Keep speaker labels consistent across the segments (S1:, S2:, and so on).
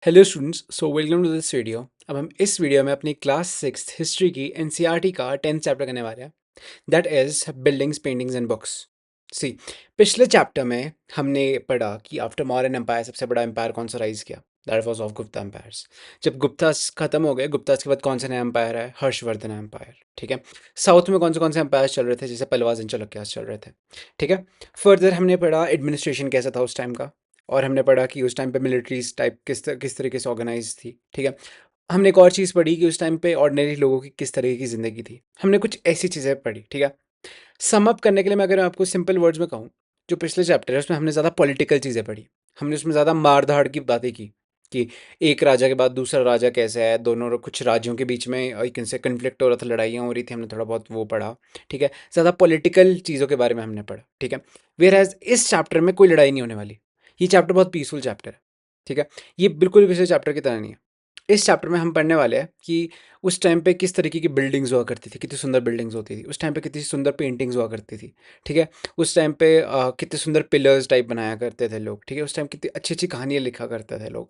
S1: Hello students, so welcome to this video. अब हम इस वीडियो में अपनी क्लास 6 हिस्ट्री की एनसीईआरटी का 10th चैप्टर करने वाले हैं। That is buildings, paintings and books. See, पिछले चैप्टर में हमने पढ़ा कि आफ्टर मौर्यन एम्पायर सबसे बड़ा एम्पायर कौन सा राइज किया। That was of Gupta empires. जब गुप्तास खत्म हो गए, गुप्तास के बाद कौन सा नया एम्पायर है? हर्षवर्धन एम्पायर। ठीक है। साउथ में कौन से एम्पायर चल रहे थे? जैसे पलवाज एंड चालुक्यास चल रहे थे। ठीक है। फर्दर हमने पढ़ा एडमिनिस्ट्रेशन कैसा था उस टाइम का, और हमने पढ़ा कि उस टाइम पे मिलिट्रीज टाइप किस तरीके से ऑर्गेनाइज थी। ठीक है। हमने एक और चीज़ पढ़ी कि उस टाइम पे ऑर्डिनरी लोगों की किस तरीके की ज़िंदगी थी। हमने कुछ ऐसी चीज़ें पढ़ी। ठीक है। सम अप करने के लिए मैं अगर आपको सिंपल वर्ड्स में कहूँ, जो पिछले चैप्टर है उसमें हमने ज़्यादा पॉलिटिकल चीज़ें पढ़ी। हमने उसमें ज़्यादा मार धाड़ की बातें की कि एक राजा के बाद दूसरा राजा कैसा है, दोनों कुछ राज्यों के बीच में एक इनसे कन्फ्लिक्ट हो रहा था, लड़ाइयाँ हो रही थी, हमने थोड़ा बहुत वो पढ़ा। ठीक है। ज़्यादा पॉलिटिकल चीज़ों के बारे में हमने पढ़ा। ठीक है। वेयर एज इस चैप्टर में कोई लड़ाई नहीं होने वाली। ये चैप्टर बहुत पीसफुल चैप्टर है। ठीक है। ये बिल्कुल भी पिछले चैप्टर की तरह नहीं है। इस चैप्टर में हम पढ़ने वाले हैं कि उस टाइम पे किस तरीके की बिल्डिंग्स हुआ करती थी, कितनी सुंदर बिल्डिंग्स होती थी उस टाइम पे, कितनी सुंदर पेंटिंग्स हुआ करती थी। ठीक है। उस टाइम पे कितने सुंदर पिलर्स टाइप बनाया करते थे लोग। ठीक है। उस टाइम कितनी अच्छी अच्छी कहानियाँ लिखा करते थे लोग।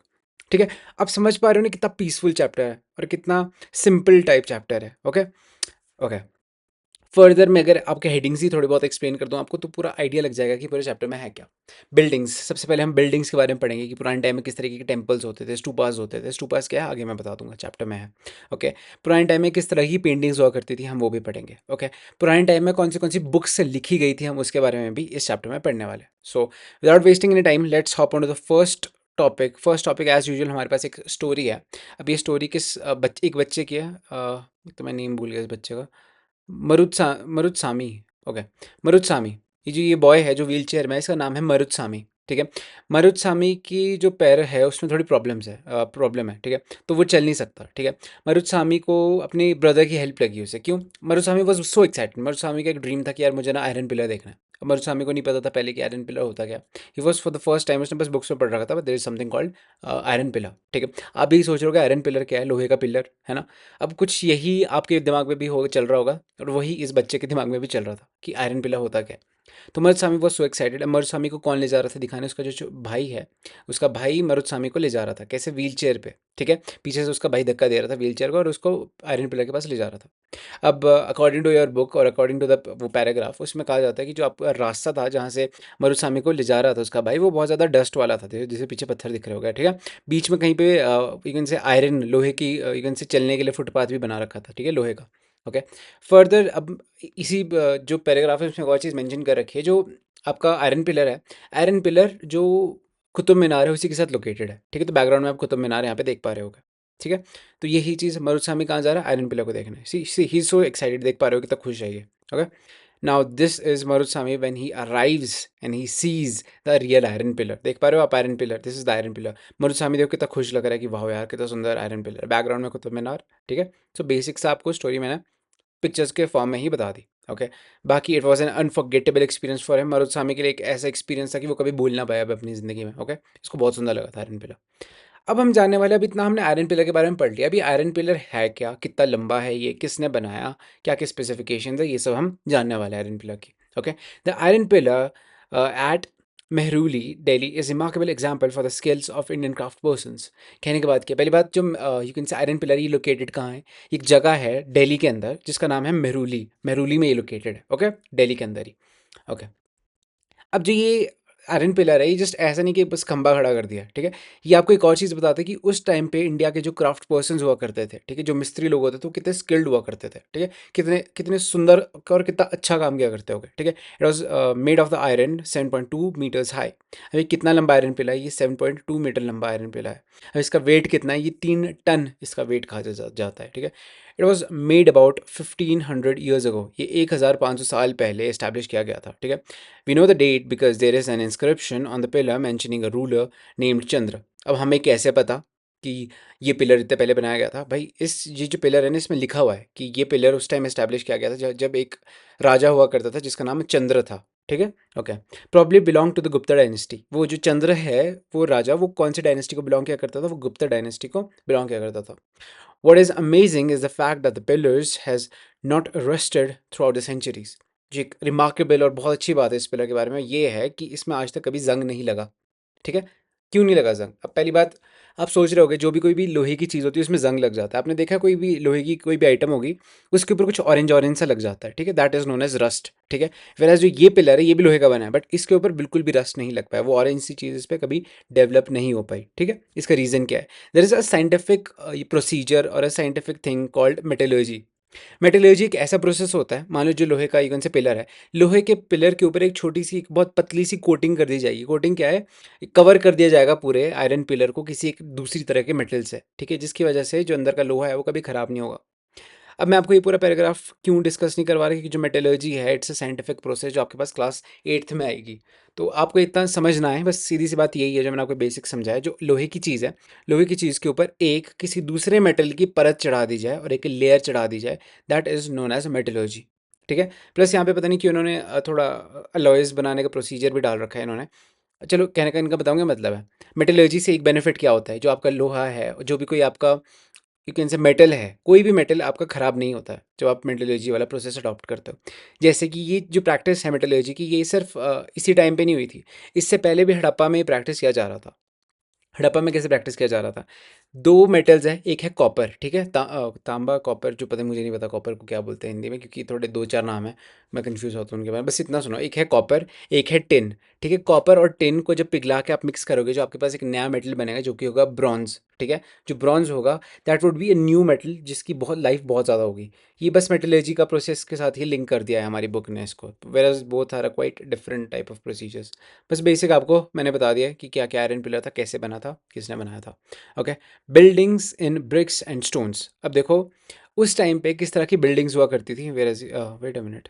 S1: ठीक है। आप समझ पा रहे हो ना कितना पीसफुल चैप्टर है और कितना सिंपल टाइप चैप्टर है। ओके। ओके। फर्दर में अगर आपके हेडिंग्स ही थोड़ी बहुत एक्सप्लेन कर दूं आपको, तो पूरा आइडिया लग जाएगा कि पूरे चैप्टर में है क्या। बिल्डिंग्स, सबसे पहले हम बिल्डिंग्स के बारे में पढ़ेंगे कि पुराने टाइम में किस तरीके के टेम्पल्स होते थे, स्टूपास होते थे। स्टूपास क्या है आगे मैं बता दूंगा, चैप्टर में है। ओके। पुराने टाइम में किस तरह की पेंटिंग्स हुआ करती थी हम वो भी पढ़ेंगे। ओके। पुराने टाइम में कौन सी बुक्स लिखी गई थी हम उसके बारे में भी इस चैप्टर में पढ़ने वाले। So without wasting any time, let's hop on to the first topic as usual हमारे पास एक स्टोरी है। अब ये स्टोरी एक बच्चे की है। तो मैं नेम भूल गया इस बच्चे का। मरुत्सामी। ओके। मरुत्सामी। ये जो ये बॉय है जो व्हील चेयर में है, इसका नाम है मरुत्सामी। ठीक है। मरुत्सामी की जो पैर है उसमें थोड़ी प्रॉब्लम है। ठीक है। तो वो चल नहीं सकता। ठीक है। मरुत्सामी को अपने ब्रदर की हेल्प लगी उसे। क्यों? मरुत्सामी वॉज सो एक्साइटेड। मरुत्सामी का एक ड्रीम था कि यार मुझे ना आयरन पिलर देखना है। अब मरुत्सामी को नहीं पता था पहले कि आयरन पिलर होता क्या। He was for the first time, उसने बस बुक्स में पढ़ रखा था there is something called iron pillar. ठीक है। आप भी सोच रहे हो आयरन पिलर क्या है? लोहे का पिलर है ना। अब कुछ यही आपके दिमाग में भी हो चल रहा होगा, और वही इस बच्चे के दिमाग में भी चल रहा था कि आयरन पिलर होता क्या है। तो मरुत्सामी वॉज सो एक्साइटेड। अब मरुत्सामी को कौन ले जा रहा था दिखाने? उसका जो भाई है, उसका भाई मरुत्सामी को ले जा रहा था। कैसे? व्हील चेयर पे। ठीक है। पीछे से उसका भाई धक्का दे रहा था व्हील चेयर को और उसको आयरन पिलर के पास ले जा रहा था। अब अकॉर्डिंग टू योर बुक और अकॉर्डिंग टू द वो पैराग्राफ, उसमें कहा जाता है कि जो आपका रास्ता था जहाँ से मरुत्सामी को ले जा रहा था उसका भाई, वो बहुत ज़्यादा डस्ट वाला था। जैसे पीछे पत्थर दिख रहे हो गए। ठीक है। बीच में कहीं पे इगन से आयरन लोहे की इगन से चलने के लिए फुटपाथ भी बना रखा था। ठीक है। लोहे का। ओके। फर्दर अब इसी जो पैराग्राफ है उसमें एक और चीज़ मेंशन कर रखी है। जो आपका आयरन पिलर है, आयरन पिलर जो कुतुब मीनार है उसी के साथ लोकेटेड है। ठीक है। तो बैकग्राउंड में आप कुतुब मीनार यहाँ पे देख पा रहे होगे। ठीक है। तो यही चीज़ मरुत्सामी कहाँ जा रहा है? आयरन पिलर को देखने। सी ही सो एक्साइटेड, देख पा रहे हो कितना खुश है ये। Okay. Now this is Marutsami when he arrives and he sees the real iron pillar. देख पा रहे हो आप iron pillar? This is the iron pillar. Marutsami देखो कितना खुश लग रहा है कि वाह यार कितना सुंदर आयरन पिलर। बैकग्राउंड में कुतुब मीनार। ठीक है। सो बेसिक्स आपको स्टोरी मैंने पिक्चर्स के फॉर्म में ही बता दी। ओके। बाकी it was an unforgettable experience for him. Marutsami के लिए एक ऐसा एक्सपीरियंस था कि वो कभी भूल ना पाया अपनी ज़िंदगी में। ओके। इसको बहुत सुंदर लगा था आयरन पिलर। अब हम जानने वाले, अब इतना हमने आयरन पिलर के बारे में पढ़ लिया। अभी आयरन पिलर है क्या, कितना लंबा है ये, किसने बनाया, क्या क्या स्पेसिफिकेशन है, ये सब हम जानने वाले हैं आयरन पिलर की। Okay. The iron pillar at Mehrauli Delhi is remarkable example for the skills of Indian craft persons. कहने के बाद क्या, पहली बात जो you can say iron pillar ये लोकेटेड कहाँ है? एक जगह है दिल्ली के अंदर जिसका नाम है मेहरूली। मेहरूली में ये लोकेटेड है। ओके। दिल्ली के अंदर ही। ओके। अब जो ये आयरन पिलर है, ये जस्ट ऐसा नहीं कि बस खंबा खड़ा कर दिया। ठीक है। ये आपको एक और चीज़ बताता है कि उस टाइम पे इंडिया के जो क्राफ्ट पर्सन्स हुआ करते थे, ठीक है, जो मिस्त्री लोग होते थे, वो कितने स्किल्ड हुआ करते थे। ठीक है। कितने कितने सुंदर और कितना अच्छा काम किया करते होगे। ठीक है। It was made of the iron 7.2 meters high. अभी कितना लंबा आयरन पिला है? ये 7.2 मीटर लंबा आयरन पिला है। अब इसका वेट कितना है? ये 3 टन इसका वेट कहा जाता है। ठीक है। It was made about 1500 years ago. ये 1500 साल पहले इस्टेब्लिश किया गया था। ठीक है। We know the date because there is an inscription on the pillar mentioning a ruler named चंद्र। अब हमें कैसे पता कि ये पिलर इतने पहले बनाया गया था? भाई ये जो पिलर है ना, इसमें लिखा हुआ है कि ये पिलर उस टाइम एस्टैब्लिश किया गया था जब एक राजा हुआ करता था जिसका नाम चंद्र था। ठीक है। Okay. Probably belong to the Gupta dynasty. वो जो चंद्र है, वो राजा, वो कौन सी डायनेस्टी को बिलोंग किया करता था? वो गुप्ता डायनेस्टी को बिलोंग किया करता था। What is amazing is the fact that the pillars has not rusted throughout the centuries। जो एक रिमार्केबल और बहुत अच्छी बात है इस पिलर के बारे में ये है कि इसमें आज तक कभी जंग नहीं लगा। ठीक है। क्यों नहीं लगा जंग? अब पहली बात, आप सोच रहे होगे जो भी कोई भी लोहे की चीज़ होती है उसमें जंग लग जाता है। आपने देखा कोई भी लोहे की कोई भी आइटम होगी, उसके ऊपर कुछ ऑरेंज ऑरेंज सा लग जाता है, ठीक है, that is known as rust, ठीक है। फिर जो ये पिलर है ये भी लोहे का बना है, बट इसके ऊपर बिल्कुल भी रस्ट नहीं लग पाया, वो ऑरेंज सी चीज़ इस पर कभी डेवलप नहीं हो पाई, ठीक है। इसका रीज़न क्या है? There is a scientific procedure और a scientific thing called metallurgy. Metallurgy एक ऐसा प्रोसेस होता है, मान लो जो लोहे का इवन से पिलर है, लोहे के पिलर के ऊपर एक छोटी सी एक बहुत पतली सी कोटिंग कर दी जाएगी। कोटिंग क्या है? कवर कर दिया जाएगा पूरे आयरन पिलर को किसी एक दूसरी तरह के मेटल से, ठीक है, जिसकी वजह से जो अंदर का लोहा है वो कभी खराब नहीं होगा। अब मैं आपको ये पूरा पैराग्राफ क्यों डिस्कस नहीं करवा रहा, क्योंकि जो मेटलर्जी है इट्स अ साइंटिफिक प्रोसेस जो आपके पास क्लास 8th में आएगी। तो आपको इतना समझना है, बस सीधी सी बात यही है जो मैंने आपको बेसिक समझाया। जो लोहे की चीज़ है, लोहे की चीज़ के ऊपर एक किसी दूसरे मेटल की परत चढ़ा दी जाए और एक लेयर चढ़ा दी जाए, that is known as metallurgy, ठीक है। प्लस यहाँ पे पता नहीं क्यों उन्होंने थोड़ा अलॉयज़ बनाने का प्रोसीजर भी डाल रखा है इन्होंने। चलो कहने का इनका बताऊंगा मतलब है। मेटलर्जी से एक बेनिफिट क्या होता है, जो आपका लोहा है, जो भी कोई आपका यू कैन से मेटल है, कोई भी मेटल आपका ख़राब नहीं होता है जब आप मेटलर्जी वाला प्रोसेस अडॉप्ट करते हो। जैसे कि ये जो प्रैक्टिस है मेटलर्जी की, ये सिर्फ इसी टाइम पे नहीं हुई थी, इससे पहले भी हड़प्पा में प्रैक्टिस किया जा रहा था। हड़प्पा में कैसे प्रैक्टिस किया जा रहा था? दो मेटल्स हैं, एक है कॉपर, ठीक है, तांबा कॉपर, जो पता है मुझे नहीं पता कॉपर को क्या बोलते हैं हिंदी में, क्योंकि थोड़े दो चार नाम है, मैं कंफ्यूज होता हूँ उनके बारे में। बस इतना सुनो, एक है कॉपर, एक है टिन, ठीक है। कॉपर और टिन को जब पिघला के आप मिक्स करोगे, जो आपके पास एक नया मेटल बनेगा जो कि होगा ब्रॉन्ज, ठीक है। जो ब्रॉन्ज होगा that would be a new metal जिसकी बहुत लाइफ बहुत ज़्यादा होगी। ये बस मेटलर्जी का प्रोसेस के साथ ही लिंक कर दिया है हमारी बुक ने इसको, whereas both are quite different type of procedures. बस बेसिक आपको मैंने बता दिया कि क्या क्या आयरन पिलर था, कैसे बना था, किसने बनाया था। Okay. Buildings in bricks and stones. अब देखो उस टाइम पे किस तरह की बिल्डिंग्स हुआ करती थी। Whereas wait a minute,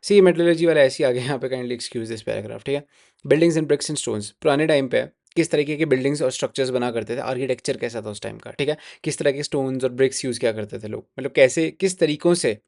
S1: see metallurgy वाला ऐसे ही आ गया यहाँ पे, काइंडली एक्सक्यूज दिस पैराग्राफ, ठीक है। Buildings in bricks and stones, पुराने टाइम पे किस तरीके की बिल्डिंग्स और स्ट्रक्चर्स बना करते थे, आर्किटेक्चर कैसा था उस टाइम का, ठीक है। किस तरह के स्टोन्स और ब्रिक्स यूज़ किया करते थे लोग, मतलब कैसे किस तरीक़ों से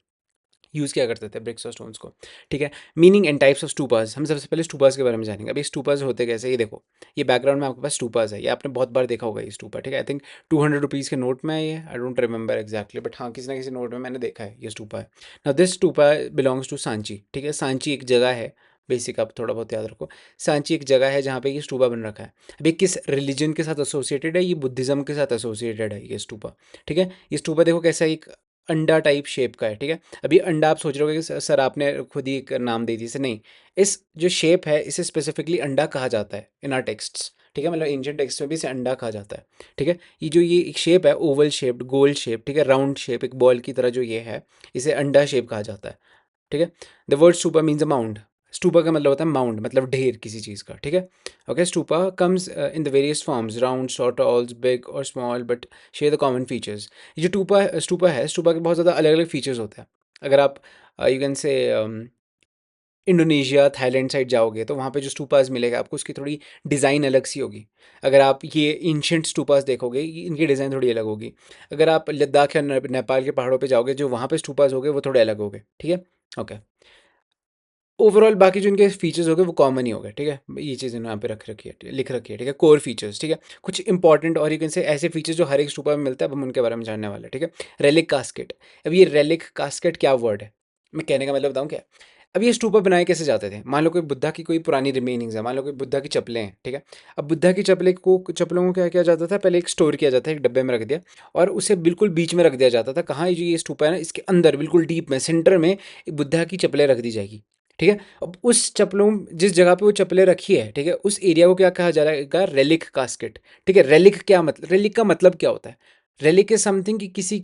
S1: यूज़ किया करते थे ब्रिक्स और स्टोन्स को, ठीक है। Meaning and types of stupas, हम सबसे पहले स्टूपास के बारे में जानेंगे। अभी स्टूपास होते कैसे, ये देखो, ये बैकग्राउंड में आपके पास स्टूपास है, ये आपने बहुत बार देखा होगा ये स्टूपा, ठीक है। आई थिंक 200 रुपीज़ के नोट में है ये, I don't remember exactly, but हाँ किसी ना किसी नोट में मैंने देखा है ये स्टूपा है। Now this stupa belongs to Sanchi, ठीक है। सांची एक जगह है, बेसिक आप थोड़ा बहुत याद रखो। सांची एक जगह है जहाँ पे ये स्टूपा बन रखा है। अभी किस रिलीजन के साथ एसोसिएटेड है, ये बुद्धिज़्म के साथ एसोसिएटेड है ये स्टूपा, ठीक है। ये स्टूपा देखो कैसा एक अंडा टाइप शेप का है, ठीक है। अभी अंडा आप सोच रहे होगे कि सर आपने खुद ही एक नाम दे दी इसे, नहीं, इस जो शेप है इसे स्पेसिफिकली अंडा कहा जाता है इन आर टेक्स्ट्स, ठीक है, मतलब एंशिएंट टेक्स्ट में भी इसे अंडा कहा जाता है, ठीक है। ये एक शेप है, ओवल शेप्ड, गोल शेप, ठीक है, राउंड शेप, एक बॉल की तरह जो ये है, इसे अंडा शेप कहा जाता है, ठीक है। The word stupa means a mound. Stupa का मतलब होता है माउंड, मतलब ढेर किसी चीज़ का, ठीक है। Okay, stupa comes in the various forms, round, short, talls, big और small, but share the common features. ये जो स्टूपा है, स्टूपा के बहुत ज़्यादा अलग अलग फीचर्स होते हैं। अगर आप यू कैन से इंडोनेशिया थाईलैंड साइड जाओगे तो वहाँ पे जो स्टूपास मिलेगा आपको, उसकी थोड़ी डिज़ाइन अलग सी होगी। अगर आप ये एंशिएंट स्टूपास देखोगे, इनकी डिज़ाइन थोड़ी अलग होगी। अगर आप लद्दाख या नेपाल के पहाड़ों पे जाओगे, जो वहाँ पे स्टूपास होंगे वो थोड़े अलग होंगे, ठीक है। ओके, ओवरऑल बाकी जो इनके फीचर्स हो गए वो कॉमन ही हो गए, ठीक है। ये चीज़ इन्होंने यहाँ पे रख रखी है, लिख रखी है, ठीक है, कोर फीचर्स, ठीक है। कुछ इंपॉर्टेंट और यू कैन से ऐसे फीचर्स जो हर एक स्टूपा में मिलता है, अब हम उनके बारे में जानने वाले हैं, ठीक है। Relic casket. अब ये रेलिक कास्केट क्या वर्ड है, मैं कहने का मतलब बताऊँ क्या। अब ये स्टूपा बनाए कैसे जाते थे, मान लो कोई बुद्धा की कोई पुरानी रिमेनिंग्स है, मान लो कोई बुद्धा की चप्पलें हैं, ठीक है। अब बुद्धा की चप्पलों को क्या किया जाता था, पहले एक स्टोर किया जाता है, एक डब्बे में रख दिया, और उसे बिल्कुल बीच में रख दिया जाता था। कहाँ, ये स्टूपा है ना, इसके अंदर बिल्कुल डीप में सेंटर में एक बुद्धा की चप्पलें रख दी जाएगी, ठीक है। अब उस चप्पलों, जिस जगह पे वो चप्पलें रखी है, ठीक है, उस एरिया को क्या कहा जाएगा, रेलिक कास्केट, ठीक है। रेलिक क्या मतलब, रेलिक का मतलब क्या होता है? रेलिक इज समथिंग कि किसी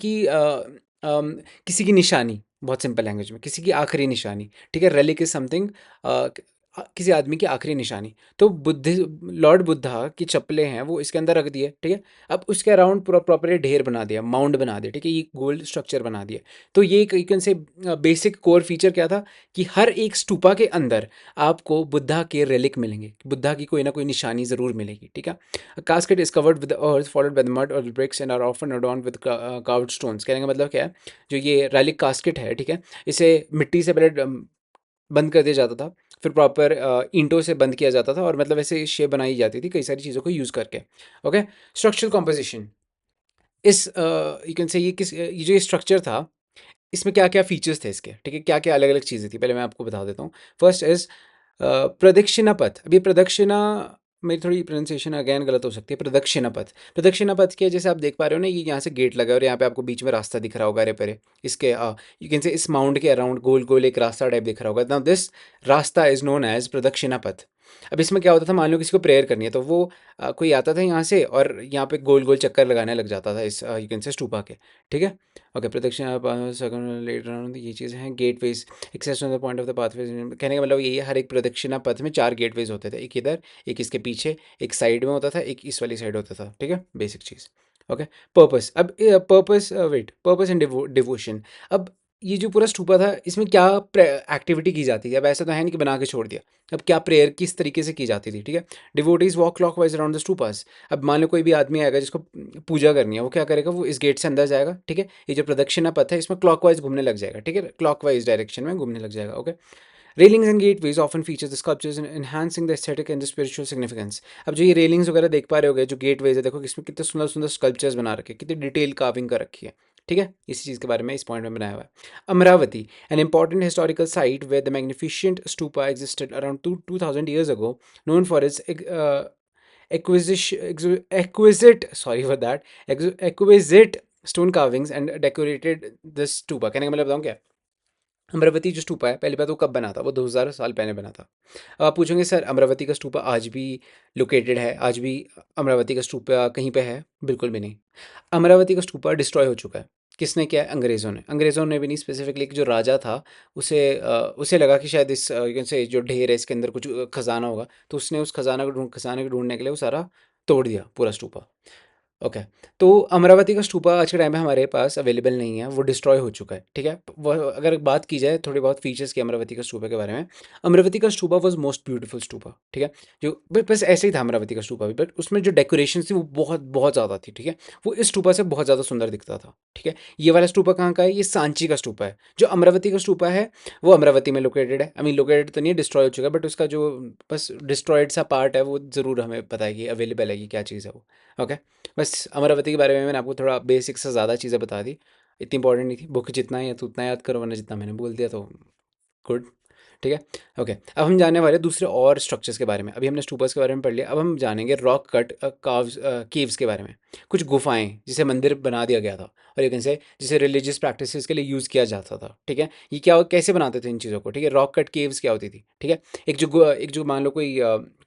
S1: की निशानी, बहुत सिंपल लैंग्वेज में, किसी की आखिरी निशानी, ठीक है। रेलिक इज समथिंग किसी आदमी की आखिरी निशानी। तो लॉर्ड बुद्धा की चप्पलें हैं वो इसके अंदर रख दिए, ठीक है। अब उसके अराउंड पूरा प्रॉपर ढेर बना दिया, माउंड बना दिया, ठीक है, ये गोल्ड स्ट्रक्चर बना दिया। तो ये एक यू कैन से बेसिक कोर फीचर क्या था, कि हर एक स्तूपा के अंदर आपको बुद्धा के रेलिक मिलेंगे, बुद्धा की कोई ना कोई निशानी ज़रूर मिलेगी, ठीक है। Casket is covered with earth followed by the mud और bricks and are often adorn with carved stones. कहने का मतलब क्या है, जो ये रेलिक कास्केट है, ठीक है, इसे मिट्टी से पहले बंद कर दिया जाता था, फिर प्रॉपर ईंटों से बंद किया जाता था, और मतलब ऐसे शेप बनाई जाती थी कई सारी चीज़ों को यूज़ करके। ओके, स्ट्रक्चरल कॉम्पोजिशन, इस यू कैन से ये जो स्ट्रक्चर था, इसमें क्या क्या फीचर्स थे इसके, ठीक है, क्या क्या अलग अलग चीज़ें थी, पहले मैं आपको बता देता हूँ। फर्स्ट इज प्रदक्षिणा पथ। अब ये प्रदक्षिणा मेरी थोड़ी प्रोनाउंसिएशन अगेन गलत हो सकती है। प्रदक्षिणा पथ, प्रदक्षिणा पथ क्या, जैसे आप देख पा रहे हो ना, ये यहाँ से गेट लगा है और यहाँ पे आपको बीच में रास्ता दिख रहा होगा अरे परे, इसके यू कैन से इस माउंट के अराउंड गोल गोल एक रास्ता टाइप दिख रहा होगा। नाउ दिस रास्ता इज नोन एज प्रदक्षिणा पथ। अब इसमें क्या होता था, मान लो किसी को प्रेयर करनी है तो वो कोई आता था यहाँ से और यहाँ पे गोल गोल चक्कर लगाने लग जाता था इस यू कैन से स्टूपा के, ठीक है। ओके, प्रदक्षिणा ये चीज़ें हैं। Gateways, access on the point of the pathway, कहने का मतलब यही है, हर एक प्रदक्षिणा पथ में 4 गेटवेज होते थे, एक इधर, एक इसके पीछे, एक साइड में होता था, एक इस वाली साइड होता था, ठीक है, बेसिक चीज़। ओके, पर्पस, अब purpose, wait, purpose and devotion. अब ये जो पूरा स्टूपा था, इसमें क्या एक्टिविटी की जाती है? अब ऐसा तो है नहीं कि बना के छोड़ दिया। अब क्या प्रेयर किस तरीके से की जाती थी, ठीक है। Devotees walk clockwise around the stupas. अब मान लो कोई भी आदमी आएगा जिसको पूजा करनी है, वो क्या करेगा, वो इस गेट से अंदर जाएगा, ठीक है। ये जो प्रदक्षिणा पथ है इसमें क्लॉकवाइज घूमने लग जाएगा, ठीक है, क्लॉकवाइज डायरेक्शन में घूमने लग जाएगा। Okay, railings and gateways often features the sculptures enhancing the aesthetic and the spiritual significance. अब जो ये रेलिंग्स वगैरह देख पा रहे होगे, जो गेटवेज है, देखो इसमें कितने सुंदर सुंदर स्कल्पचर्स बना रखे हैं, कितनी डिटेल कार्विंग कर रखी है, ठीक है। इसी चीज़ के बारे में इस पॉइंट में बनाया हुआ है। Amravati, an important historical site where the magnificent stupa existed around 2000 years ago, known for its exquisite, sorry for that, exquisite stone carvings and decorated the stupa। कहने का मतलब बताऊँ क्या, अमरावती जो स्टूपा है, पहली बात वो कब बना था, वो 2000 साल पहले बना था। अब आप पूछोगे सर अमरावती का स्टूपा आज भी लोकेटेड है, आज भी अमरावती का स्टूपा कहीं पे है? बिल्कुल भी नहीं। अमरावती का स्टूपा डिस्ट्रॉय हो चुका है। किसने किया है? अंग्रेज़ों ने। अंग्रेज़ों ने भी नहीं, स्पेसिफिकली एक जो राजा था, उसे लगा कि शायद इस यू कैन से जो ढेर है इसके अंदर कुछ खजाना होगा, तो उसने उस खजाने को ढूंढने के लिए वो सारा तोड़ दिया पूरा स्टूपा। ओके, तो अमरावती का स्टूपा आज के टाइम में हमारे पास अवेलेबल नहीं है, वो डिस्ट्रॉय हो चुका है, ठीक है। वह अगर बात की जाए थोड़ी बहुत फीचर्स की अमरावती का स्टूपा के बारे में, अमरावती का stupa was most beautiful stupa, ठीक है। जो बस ऐसे ही था अमरावती का स्टूपा भी, बट उसमें जो डेकोरेशन थी वो बहुत बहुत ज़्यादा थी, ठीक है। वो इस स्टूपा से बहुत ज़्यादा सुंदर दिखता था, ठीक है। ये वाला स्टूपा कहाँ का है? ये सांची का स्टूपा है। जो अमरावती का स्टूपा है वो अमरावती में लोकेटेड है। आई मीन लोकेटेड तो नहीं है, डिस्ट्रॉय हो चुका है, बट उसका जो बस डिस्ट्रॉयड सा पार्ट है वो ज़रूर हमें पता है कि अवेलेबल है कि क्या चीज़ है वो। ओके, बस अमरावती के बारे में मैंने आपको थोड़ा बेसिक से ज़्यादा चीज़ें बता दी, इतनी इंपॉर्टेंट नहीं थी। बुक जितना है तो उतना याद करो, वरना जितना मैंने बोल दिया तो गुड, ठीक है। ओके, अब हम जानने वाले हैं दूसरे और स्ट्रक्चर्स के बारे में। अभी हमने स्टूपर्स के बारे में पढ़ लिया, अब हम जानेंगे रॉक कट काव्स केव्स के बारे में। कुछ गुफाएं जिसे मंदिर बना दिया गया था, और एक से जिसे रिलीजियस प्रैक्टिसेस के लिए यूज़ किया जाता था, ठीक है। ये क्या कैसे बनाते थे इन चीज़ों को, ठीक है। रॉक कट केव्स क्या होती थी, ठीक है। एक जो मान लो कोई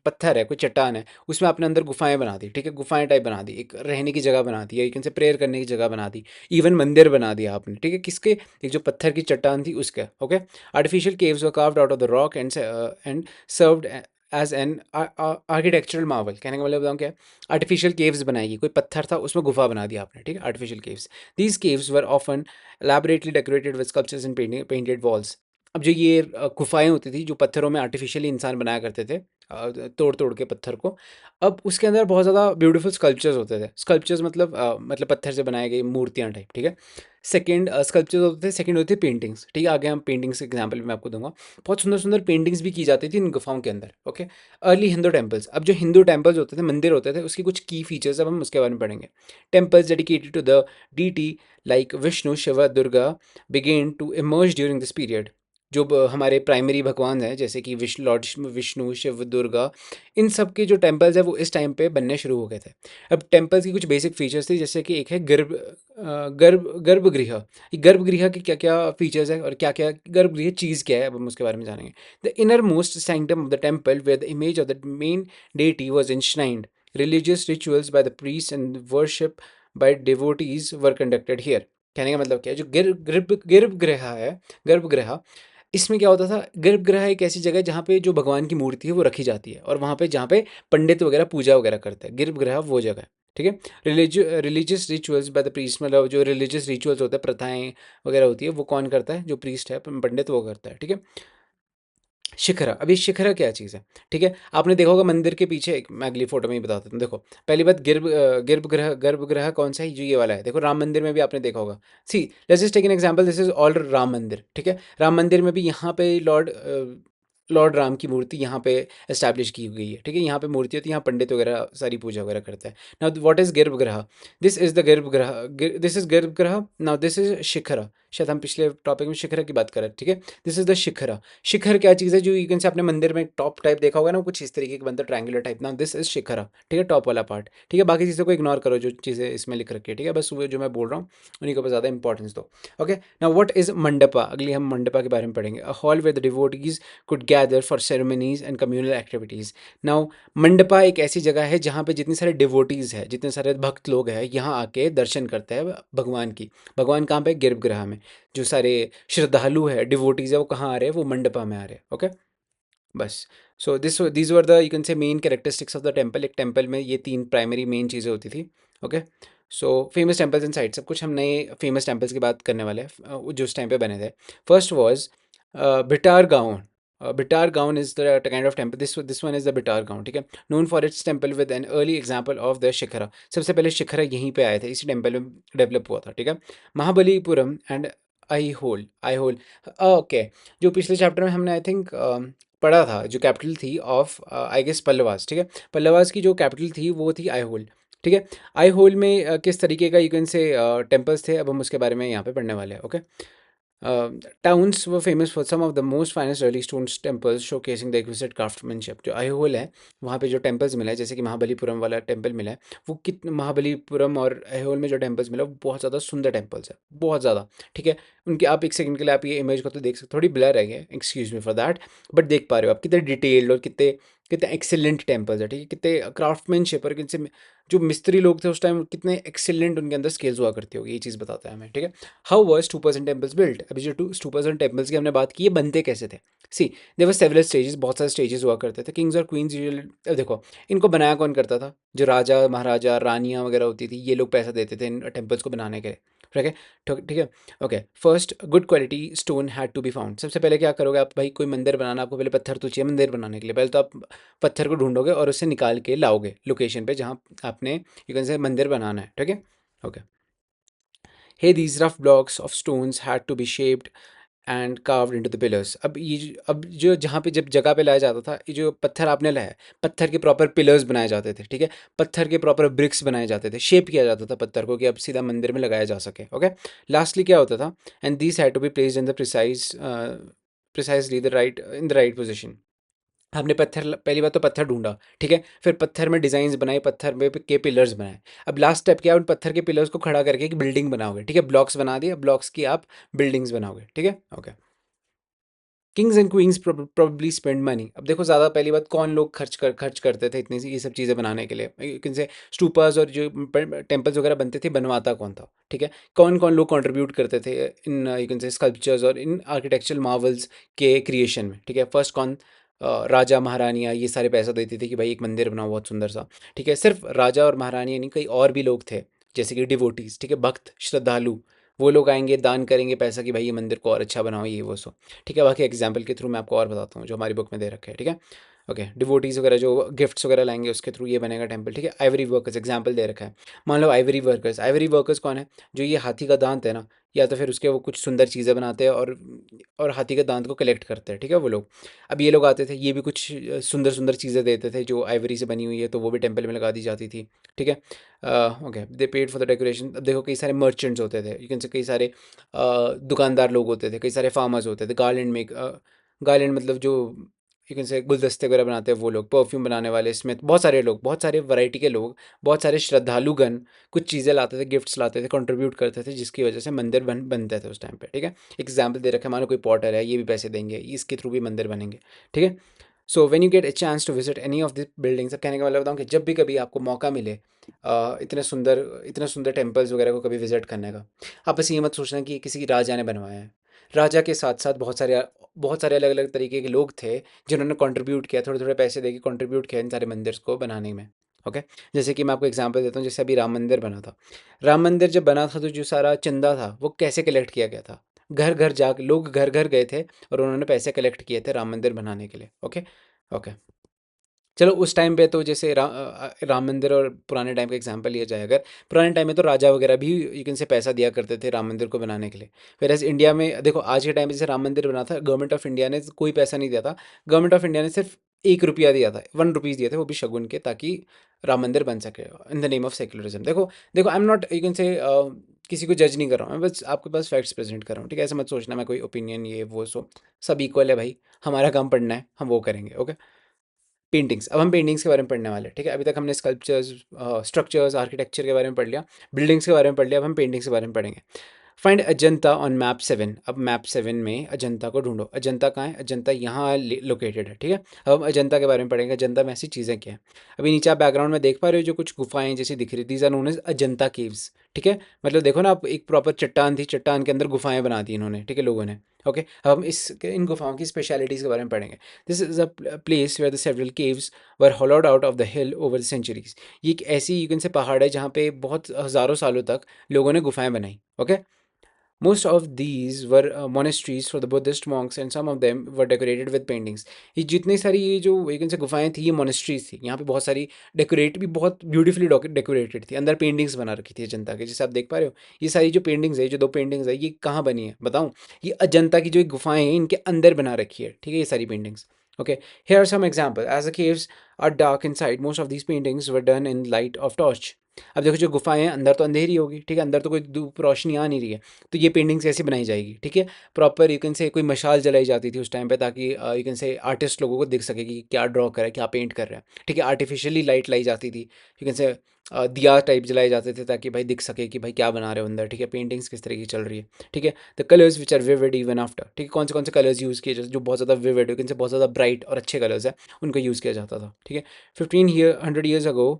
S1: पत्थर है, कोई चट्टान है, उसमें आपने अंदर गुफाएं बना दी, ठीक है, गुफाएं टाइप बना दी, एक रहने की जगह बना दी, या एक से प्रेयर करने की जगह बना दी, इवन मंदिर बना दिया आपने, ठीक है, किसके, एक जो पत्थर की चट्टान थी उसका। Okay, artificial caves were carved out of the rock and served as an architectural marvel. कहने का मतलब बताऊँ क्या है, आर्टिफिशियल केव्स बनाएगी, कोई पत्थर था उसमें गुफा बना दिया आपने, ठीक है, artificial caves. These caves were often elaborately decorated with sculptures and painted walls. अब जो ये गुफाएं होती थी जो पत्थरों में आर्टिफिशियली इंसान बनाया करते थे, तोड़ तोड़ के पत्थर को, अब उसके अंदर बहुत ज़्यादा ब्यूटीफुल स्कल्पचर्स होते थे। स्कल्पचर्स मतलब पत्थर से बनाई गई मूर्तियाँ टाइप, ठीक है। सेकंड स्कल्पचर्स होते थे, सेकंड होती है पेंटिंग्स, ठीक है। आगे हम पेंटिंग्स एग्जांपल मैं आपको दूंगा। बहुत सुंदर सुंदर पेंटिंग्स भी की जाती थी इन गुफाओं के अंदर। Okay, early Hindu temples. अब जो हिंदू टेम्पल्स होते थे, मंदिर होते थे, उसकी कुछ की फीचर्स अब हम उसके बारे में पढ़ेंगे। Temples dedicated to the deity like Vishnu, Shiva, Durga began to emerge during this period. जो हमारे प्राइमरी भगवान हैं, जैसे कि लॉर्ड विष्णु, शिव, दुर्गा, इन सब के जो टेम्पल्स हैं वो इस टाइम पे बनने शुरू हो गए थे। अब टेम्पल्स की कुछ बेसिक फीचर्स थी, जैसे कि एक है गर्भगृह। ये गर्भगृह के क्या क्या फीचर्स है और क्या क्या गर्भगृह चीज़ क्या है, अब हम उसके बारे में जानेंगे। The innermost sanctum of the temple where the image of the main deity was enshrined. Religious rituals by the priests and worship by devotees were conducted here. कहने का मतलब क्या है, जो गर्भगृह है, गर्भगृह, इसमें क्या होता था, गर्भगृह एक ऐसी जगह है जहाँ पे जो भगवान की मूर्ति है वो रखी जाती है, और वहाँ पे जहाँ पे पंडित वगैरह पूजा वगैरह करते हैं, गर्भगृह वो जगह है, ठीक है। Religious rituals bye the priest, मतलब जो रिलीजियस रिचुअल्स होते हैं, प्रथाएं वगैरह होती है, वो कौन करता है? जो प्रीस्ट है, पंडित, वो करता है, ठीक है। शिखरा, अभी शिखरा क्या चीज़ है, ठीक है। आपने देखा होगा मंदिर के पीछे, मैं अगली फोटो में ही बता देता हूँ। देखो, पहली बात, गर्भगृह कौन सा है? जो ये वाला है, देखो, राम मंदिर में भी आपने देखा होगा। See, let's just take an example, this is all Ram Mandir, ठीक है। राम मंदिर में भी यहाँ पे लॉर्ड राम की मूर्ति यहाँ पे एस्टैब्लिश की गई है, ठीक है। यहाँ पे मूर्ति होती है, यहाँ पंडित वगैरह सारी पूजा वगैरह करता है। नाउ व्हाट इज गर्भगृह? दिस इज द गर्भगृह, दिस इज गर्भगृह, नाउ दिस इज शिखरा। शायद हम पिछले टॉपिक में शिखरा की बात कर रहे थे, ठीक है। This is the shikhara. शिखर क्या चीज़ है, जो यू कैन से आपने मंदिर में टॉप टाइप देखा होगा ना, कुछ इस तरीके का बनता है, ट्रायंगुलर टाइप ना, दिस इज शिखरा, ठीक है, टॉप वाला पार्ट, ठीक है। बाकी चीज़ों को इग्नोर करो जो चीज़ें इसमें लिख रखी है, ठीक है, बस वो जो मैं बोल रहा हूँ उन्हीं को ज़्यादा इंपॉर्टेंस दो। Okay, now what is mandapa, अगली हम मंडपा के बारे में पढ़ेंगे। A hall with devotees could gather for ceremonies and communal activities. Now mandapa एक ऐसी जगह है जहाँ पे जितने सारे डिवोटीज़ हैं, जितने सारे भक्त लोग हैं, यहाँ आके दर्शन करते हैं भगवान की। भगवान कहाँ पे, गर्भगृह में। जो सारे श्रद्धालु है, डिवोटीज़ है, वो कहाँ आ रहे हैं, वो मंडपा में आ रहे हैं। ओके, बस। So these were the you can से main characteristics of the temple. एक टेम्पल में ये 3 प्राइमरी मेन चीज़ें होती थी। Okay, so famous temples and sites, सब कुछ हम नए फेमस टेम्पल्स की बात करने वाले हैं, जो उस टाइम पे बने थे। फर्स्ट वॉज भिटार गाँव। Bhitargaon is the kind of temple, this one is the Bhitargaon, ठीक है। Known for its temple with an early example of the shikhara. सबसे पहले शिखरा यहीं पे आए थे, इसी टेम्पल में डेवलप हुआ था, ठीक है। Mahabalipuram and Aihole. Okay, जो पिछले चैप्टर में हमने आई थिंक पढ़ा था, जो कैपिटल थी ऑफ आई गेस पल्लवास, ठीक है। पल्लवास की जो कैपिटल थी वो थी आईहोल, ठीक है। आईहोल में किस तरीके का यू कैन से टेम्पल्स थे, अब हम उसके बारे में यहाँ पे पढ़ने वाले हैं। Okay, towns were famous for some of the most finest early stone temples showcasing the exquisite craftsmanship। जो आईहोल है वहाँ पे जो टेम्पल्स मिला है, जैसे कि महाबलीपुरम वाला टेम्पल मिला है, वो कितने, महाबलीपुरम और आईहोल में जो टेम्पल्स मिला वो बहुत ज़्यादा सुंदर टेम्पल्स है, बहुत ज़्यादा, ठीक है। उनके आप एक सेकंड के लिए आप ये इमेज को तो देख सकते, थोड़ी ब्लर है, excuse me for that, but देख पा रहे हो आप कितने डिटेल्ड और कितने कितने एक्सेलेंट टेम्पल्स है, ठीक है। कितने क्राफ्टमैनशिप और कितने जो मिस्त्री लोग थे उस टाइम, कितने एक्सेलेंट उनके अंदर स्किल्स हुआ करती होगी, ये चीज़ बताता है हमें, ठीक है। How was stupas and temples built. अभी जो स्तूपास एंड टेम्पल्स की हमने बात की, ये बनते कैसे थे। सी, देयर वर सेवरल स्टेजेस, बहुत सारे स्टेजेस हुआ करते थे। किंग्स और क्वींस यूजुअली, देखो इनको बनाया कौन करता था, जो राजा महाराजा रानियाँ वगैरह होती थी, ये लोग पैसा देते थे इन टेम्पल्स को बनाने के लिए, ठीक है, ठीक है। Okay, first good quality stone had to be found. सबसे पहले क्या करोगे आप, भाई कोई मंदिर बनाना, आपको पहले पत्थर तो चाहिए मंदिर बनाने के लिए, पहले तो आप पत्थर को ढूंढोगे और उसे निकाल के लाओगे लोकेशन पे जहाँ आपने यू कैन से मंदिर बनाना है, ठीक है। Okay, hey these rough blocks of stones had to be shaped and carved into the pillars. अब अब जो जहाँ पे जब जगह पे लाया जाता था, ये जो पत्थर आपने लाया, पत्थर के प्रॉपर पिलर्स बनाए जाते थे, ठीक है। पत्थर के प्रॉपर ब्रिक्स बनाए जाते थे, शेप किया जाता था पत्थर को कि अब सीधा मंदिर में लगाया जा सके। ओके, लास्टली क्या होता था, and these had to be placed in the precisely the right in the right position. आपने पत्थर, पहली बात तो पत्थर ढूंढा, ठीक है, फिर पत्थर में डिज़ाइंस बनाए, पत्थर में के पिलर्स बनाए। अब लास्ट स्टेप क्या है, उन पत्थर के पिलर्स को खड़ा करके एक बिल्डिंग बनाओगे, ठीक है। ब्लॉक्स बना दिए, ब्लॉक्स की आप बिल्डिंग्स बनाओगे, ठीक है। Okay, Kings and queen's probably spend money. अब देखो ज़्यादा पहली बात, कौन लोग खर्च करते थे इतनी सी ये सब चीज़ें बनाने के लिए, किनसे स्टूपर्स और जो टेम्पल्स वगैरह बनते थे, बनवाता कौन था, ठीक है। कौन कौन लोग कंट्रीब्यूट करते थे इन यू कैन से स्कल्पचर्स और इन आर्किटेक्चरल मार्वल्स के क्रिएशन में, ठीक है। फर्स्ट कौन, राजा महारानियाँ, ये सारे पैसा देते थे कि भाई एक मंदिर बनाओ बहुत सुंदर सा, ठीक है। सिर्फ राजा और महारानियाँ नहीं, कई और भी लोग थे, जैसे कि डिवोटीज, ठीक है, भक्त श्रद्धालु, वो लोग आएंगे दान करेंगे पैसा कि भाई ये मंदिर को और अच्छा बनाओ, ये वो सो, ठीक है। बाकी एग्जाम्पल के थ्रू मैं आपको और बताता हूँ जो हमारी बुक में दे रखे हैं, ठीक है। ओके, डिवोटीज वगैरह जो गिफ्ट्स वगैरह लाएंगे उसके थ्रू ये बनेगा टेम्पल, ठीक है। आइवरी वर्कर्स एग्जाम्पल दे रखा है, मान लो आइवरी वर्कर्स कौन है, जो ये हाथी का दांत है ना, या तो फिर उसके वो कुछ सुंदर चीज़ें बनाते हैं और हाथी के दांत को कलेक्ट करते हैं, ठीक है, वो लोग। अब ये लोग आते थे, ये भी कुछ सुंदर सुंदर चीज़ें देते थे जो आइवरी से बनी हुई है, तो वो भी टेम्पल में लगा दी जाती थी, ठीक है। Okay, they paid for the decoration. अब देखो कई सारे मर्चेंट्स होते थे, यू कैन से कई सारे दुकानदार लोग होते थे, कई सारे फार्मर्स होते थे, गार्लैंड मतलब जो यू कैन से गुलदस्ते वगैरह बनाते हैं वो लोग, परफ्यूम बनाने वाले, स्मिथ, बहुत सारे लोग, बहुत सारे वैरायटी के लोग, बहुत सारे श्रद्धालुगण कुछ चीज़ें लाते थे, गिफ्ट्स लाते थे, कंट्रीब्यूट करते थे, जिसकी वजह से मंदिर बनते थे उस टाइम पे, ठीक है। एग्जाम्पल दे रखे हैं, मानो कोई पॉटर है, ये भी पैसे देंगे, इसके थ्रू भी मंदिर बनेंगे, ठीक है। So when you get a chance to visit any of the buildings, कहने का मतलब बताऊँ कि जब भी कभी आपको मौका मिले इतने सुंदर टेम्पल्स वगैरह को कभी विजिट करने का, आप बस ये मत सोचना कि ये किसी राजा ने बनवाया है। राजा के साथ साथ बहुत सारे अलग अलग तरीके के लोग थे जिन्होंने कंट्रीब्यूट किया, थोड़े थोड़े पैसे देके कंट्रीब्यूट किया इन सारे मंदिर को बनाने में। ओके, जैसे कि मैं आपको एग्जांपल देता हूँ, जैसे अभी राम मंदिर बना था। राम मंदिर जब बना था तो जो सारा चंदा था वो कैसे कलेक्ट किया गया था, घर घर जा लोग घर घर गए थे और उन्होंने पैसे कलेक्ट किए थे राम मंदिर बनाने के लिए। ओके, ओके, चलो उस टाइम पे तो जैसे राम मंदिर और पुराने टाइम का एग्जांपल लिया जाए, अगर पुराने टाइम में तो राजा वगैरह भी यू कैन से पैसा दिया करते थे राम मंदिर को बनाने के लिए। फिर एज इंडिया में देखो आज के टाइम में जैसे राम मंदिर बना था, गवर्नमेंट ऑफ इंडिया ने कोई पैसा नहीं दिया था, गवर्नमेंट ऑफ इंडिया ने सिर्फ 1 रुपया दिया था, 1 रुपीज़ दिए थे, वो भी शगुन के, ताकि राम मंदिर बन सके in the name of secularism. देखो देखो, I am not you can से किसी को जज नहीं कर रहा हूँ, मैं बस आपके पास फैक्ट्स प्रेजेंट कर रहा हूँ, ठीक है? ऐसा मत सोचना मैं कोई ओपिनियन ये वो सब इक्वल है भाई, हमारा काम पढ़ना है, हम वो करेंगे, ओके? पेंटिंग्स, अब हम पेंटिंग्स के बारे में पढ़ने वाले हैं, ठीक है? अभी तक हमने स्कल्पचर्स, स्ट्रक्चर्स, आर्किटेक्चर के बारे में पढ़ लिया, बिल्डिंग्स के बारे में पढ़ लिया, अब हम पेंटिंग्स के बारे में पढ़ेंगे। Find Ajanta on map 7। अब मैप 7 में अजंता को ढूंढो। अजंता कहाँ है? अजंता यहाँ लोकेटेड है, ठीक है? अब हम अजंता के बारे में पढ़ेंगे, अजंता में ऐसी चीज़ें क्या हैं। अभी नीचे आप बैकग्राउंड में देख पा रहे हो जो कुछ गुफाएं जैसी दिख रही, these are known as Ajanta caves, ठीक है? मतलब देखो ना आप, एक प्रॉपर चट्टान थी, चट्टान के अंदर गुफाएं बना दी इन्होंने, ठीक है, लोगों ने। ओके, अब हम इन गुफाओं की स्पेशलिटीज़ के बारे में पढ़ेंगे। This is a place where the several caves were hollowed out of the hill over the centuries. ये एक ऐसी यू कैन से पहाड़ है जहाँ पे बहुत हज़ारों सालों तक लोगों ने गुफाएं बनाई, okay? Most of these were monasteries for the Buddhist monks and some of them were decorated with paintings. ये जितनी सारी ये जो एक से गुफाएं थी ये monasteries थी, यहाँ पे बहुत सारी डेकोरेट भी बहुत ब्यूटीफुली डेकोरेटेड थी, अंदर पेंटिंग्स बना रखी थी अजंता के, जैसे आप देख पा रहे हो। ये सारी जो पेंटिंग्स है, जो 2 पेंटिंग्स है, ये कहाँ बनी है बताऊँ? ये अजंता की जो एक गुफाएं हैं इनके अंदर बना रखी है, ठीक है, ये सारी paintings. Okay, here are some examples. As the caves are dark inside, most of these paintings were done in light of torch. अब देखो जो गुफाएं हैं अंदर तो अंधेरी होगी, ठीक है, अंदर तो कोई धूप रोशनी आ नहीं रही है, तो ये पेंटिंग्स कैसे बनाई जाएगी, ठीक है? प्रॉपर यू कैन से कोई मशाल जलाई जाती थी उस टाइम पे, ताकि यू कैन से आर्टिस्ट लोगों को दिख सके कि क्या ड्रॉ कर रहा है, क्या पेंट कर रहा है, ठीक है? आर्टिफिशियली लाइट लाई जाती थी, यू कैन से दिया टाइप जलाए जाते थे ताकि भाई दिख सके कि भाई क्या बना रहे हो अंदर, ठीक है? पेंटिंग्स किस तरह की चल रही है, ठीक है? The colours which are vivid even after, ठीक है? कौन से कलर्स यूज़ किए जाते जो बहुत ज़्यादा विविड, यू कैन से बहुत ज़्यादा ब्राइट और अच्छे कलर्स है, उनको यूज़ किया जाता था, ठीक है? 1500 years ago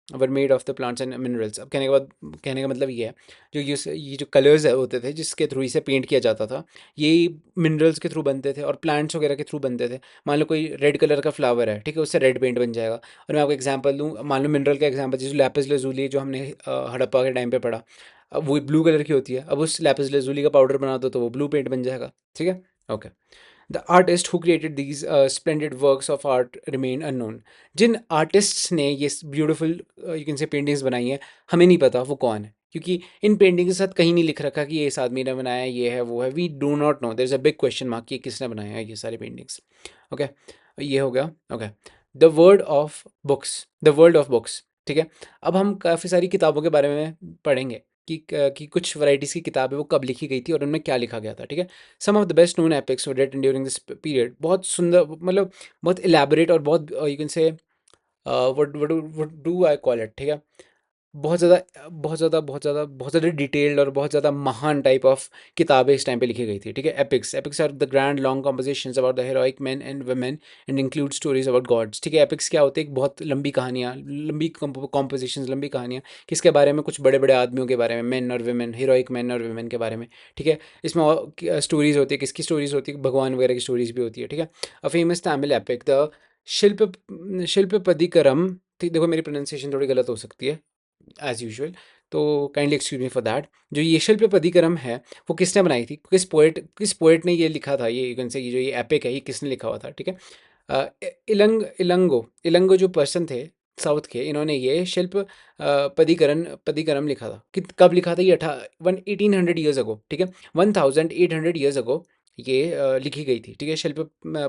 S1: were made of the plants and minerals. अब कहने का मतलब ये है, ये जो कलर्स होते थे जिसके थ्रू इसे पेंट किया जाता था, ये मिनरल्स के थ्रू बनते थे और प्लांट्स वगैरह के थ्रू बनते थे। मान लो कोई रेड कलर का फ्लावर है, ठीक है, उससे रेड पेंट बन जाएगा। और मैं आपको एग्जांपल दूँ, मान लो मिनरल का एग्जांपल, जैसे लैपिस लैजुली जो हमने हड़प्पा के टाइम पे पढ़ा, अब वो ब्लू कलर की होती है, अब उस लैपिस लैजुली का पाउडर बना दो तो वो ब्लू पेंट बन जाएगा, ठीक है? Okay. The artist who created these splendid works of art remain unknown. जिन आर्टिस्ट्स ने ये beautiful you can say paintings बनाई हैं, हमें नहीं पता वो कौन है, क्योंकि इन पेंटिंग के साथ कहीं नहीं लिख रखा कि ये इस आदमी ने बनाया है, ये है वो है। We do not know, there is a big question mark कि किसने बनाया है ये सारी पेंटिंग्स। ओके, ये हो गया। Okay, the world of books, ठीक है? अब हम काफ़ी सारी किताबों के बारे में पढ़ेंगे कि कुछ वैराइटीज़ की किताबें वो कब लिखी गई थी और उनमें क्या लिखा गया था, ठीक है? Some of the best known epics were written during this period. बहुत सुंदर, मतलब बहुत इलैबोरेट और बहुत you can say what do I call it, ठीक है? बहुत ज़्यादा डिटेल्ड और बहुत ज़्यादा महान टाइप ऑफ किताबें इस टाइम पे लिखी गई थी, ठीक है? Epics are the grand long compositions about the heroic men and women and include stories about gods, ठीक है? एपिक्स क्या होते हैं? एक बहुत लंबी कहानियाँ, लंबी कॉम्पोजिशंस, लंबी कहानियाँ, किसके बारे में? कुछ बड़े बड़े आदमियों के बारे में, मैन और वुमेन, हीरोइक मैन और वुमेन के बारे में, ठीक है? इसमें स्टोरीज होती है, किसकी स्टोरीज होती है? भगवान वगैरह की स्टोरीज भी होती है, ठीक है? A famous Tamil epic the शिल्प शिल्पपदिकरम, ठीक, देखो मेरी प्रोनाउंसिएशन थोड़ी गलत हो सकती है एज़ यूजुअल, तो kindly excuse me for that. जो ये शिल्पपदिकरम है, वो किसने बनाई थी? किस पोएट ने ये लिखा था? ये यू कैन से ये जो ये एपिक है, ये किसने लिखा हुआ था, ठीक है? इलंगो जो पर्सन थे साउथ के, इन्होंने ये पदिकरम लिखा था। कब लिखा था? ये 1800 ईयर्स अगो, ठीक है? 1800 ईयर्स अगो ये लिखी गई थी, ठीक है?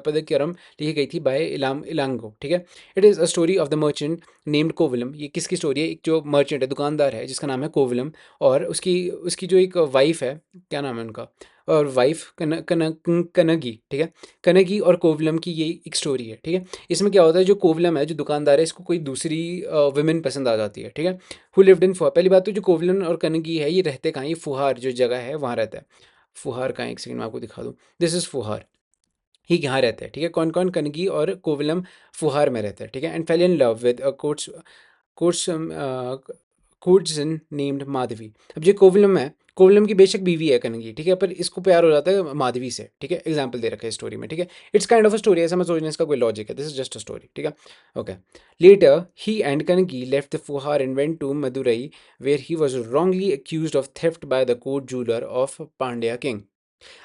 S1: पदिकरम लिखी गई थी बाय इलांगो, ठीक है? It is a story of the merchant named Kovalam. ये किसकी स्टोरी है? एक जो मर्चेंट है, दुकानदार है, जिसका नाम है कोवलम, और उसकी उसकी जो एक वाइफ है, क्या नाम है उनका? और वाइफ कनगी, ठीक है? कनगी और कोवलम की ये एक स्टोरी है, ठीक है? इसमें क्या होता है, जो कोवलम है, जो दुकानदार है, इसको कोई दूसरी वुमेन पसंद आ जाती है, ठीक है? हु लिव्ड इन फुहार। पहली बात तो जो कोवलम और कनगी है, ये रहते कहाँ? ये फुहार जो जगह है वहाँ रहता है। फुहार कहाँ है? एक सेकंड मैं आपको दिखा दूँ। दिस इज़ फुहार। ही यहाँ रहते हैं, ठीक है? कौन कौन? कनगी और कोवलम फुहार में रहते हैं, ठीक है? And fell in love with courts courtesan named Madhavi. अब जो कोवलम है, कोवलम की बेशक बीवी है कनगी, ठीक है, पर इसको प्यार हो जाता है माधवी से, ठीक है? एग्जाम्पल दे रखा है स्टोरी में, ठीक है? It's kind of a story, ऐसा मैं सोचने इसका कोई लॉजिक है, this is just a story, ठीक है? Okay. Later he and Kannagi left the Puhar and went to Madurai where he was wrongly accused of theft by the court jeweller of Pandya king.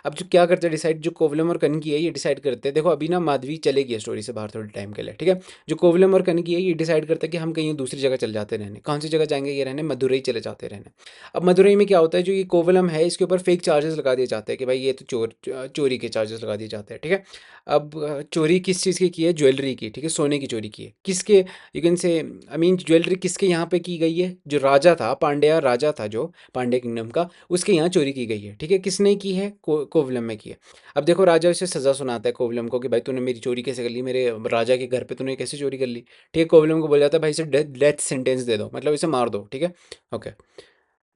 S1: अब जो क्या करते हैं डिसाइड, जो कोवलम और कनगी है ये डिसाइड करते हैं। देखो अभी ना माधवी चले गई स्टोरी से बाहर थोड़े टाइम के लिए, ठीक है? जो कोवलम और कनगी है ये डिसाइड करते हैं कि हम कहीं दूसरी जगह चल जाते रहने। कौन सी जगह जाएंगे ये रहने? मदुरई चले जाते रहने। अब मदुरई में क्या होता है, जो ये कोवलम है इसके ऊपर फेक चार्जेस लगा दिए जाते हैं कि भाई ये तो चोरी के चार्जेस लगा दिए जाते हैं, ठीक है? अब चोरी किस चीज़ की है? ज्वेलरी की, ठीक है? सोने की चोरी की है। किसके, यू कैन से, आई मीन ज्वेलरी किसके यहाँ पे की गई है? जो राजा था, पांड्या राजा था जो पांड्या किंगडम का, उसके यहाँ चोरी की गई है, ठीक है? किसने की है? कोवलम में की है। अब देखो राजा उसे सज़ा सुनाता है कोवलम को कि भाई तूने मेरी चोरी कैसे कर ली? मेरे राजा के घर पे तूने कैसे चोरी कर ली? ठीक है? कोवलम को बोल जाता है भाई इसे डेथ सेंटेंस दे दो, मतलब इसे मार दो, ठीक है? Okay.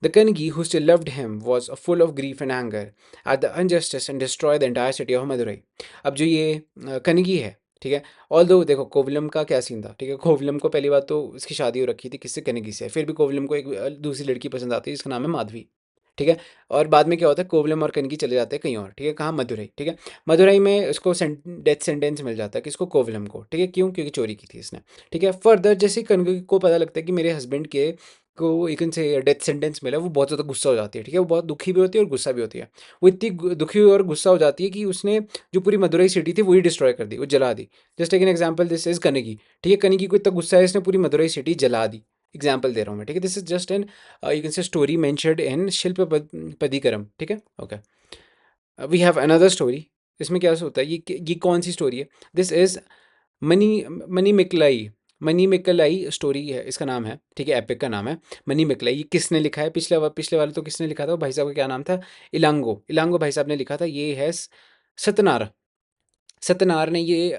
S1: The Kangi, who still loved him, was full of grief and anger at the injustice and destroyed the entire city of Madurai. अब जो ये कनगी है, ठीक है, ऑल दो देखो कोवलम का क्या सीन था, ठीक है, कोवलम को पहली बात तो इसकी शादी हो रखी थी किससे? कनगी से। फिर भी कोवलम को एक दूसरी लड़की पसंद आती है जिसका नाम है माधवी, ठीक है। और बाद में क्या होता है, कोवलम और कनगी चले जाते हैं कहीं और, ठीक है, कहाँ? मदुरई, ठीक है। मदुरई में उसको डेथ सेंटेंस मिल जाता है किसको? कोवलम को, ठीक है। क्यों? क्योंकि चोरी की थी इसने, ठीक है। फर्दर जैसे कनगी को पता लगता है कि मेरे हस्बैंड के को एक से डेथ सेंटेंस मिला, वो बहुत ज़्यादा गुस्सा हो जाती है, ठीक है। वो बहुत दुखी भी होती है और गुस्सा भी होती है। वो इतनी दुखी और गुस्सा हो जाती है कि उसने जो पूरी मदुरई सिटी थी वही डिस्ट्रॉय कर दी, वो जला दी। Just take an example, this is Kannagi, ठीक है। कनगी को इतना गुस्सा है इसने पूरी मदुरई सिटी जला दी। एग्जाम्पल दे रहा हूँ मैं, ठीक है। This is just an you can say story mentioned in Silappadikaram, ठीक है। Okay, we have another story. इसमें क्या होता है, ये कौन सी स्टोरी है? This is Mani Manimekalai, Manimekalai story है इसका नाम है, ठीक है। एपिक का नाम है मनी मिकलाई। ये किसने लिखा है? पिछले वाले तो किसने लिखा था? वो भाई साहब का क्या नाम था? इलांगो, इलांगो भाई साहब ने लिखा था। ये है सतनार, सत्यनारायण ने ये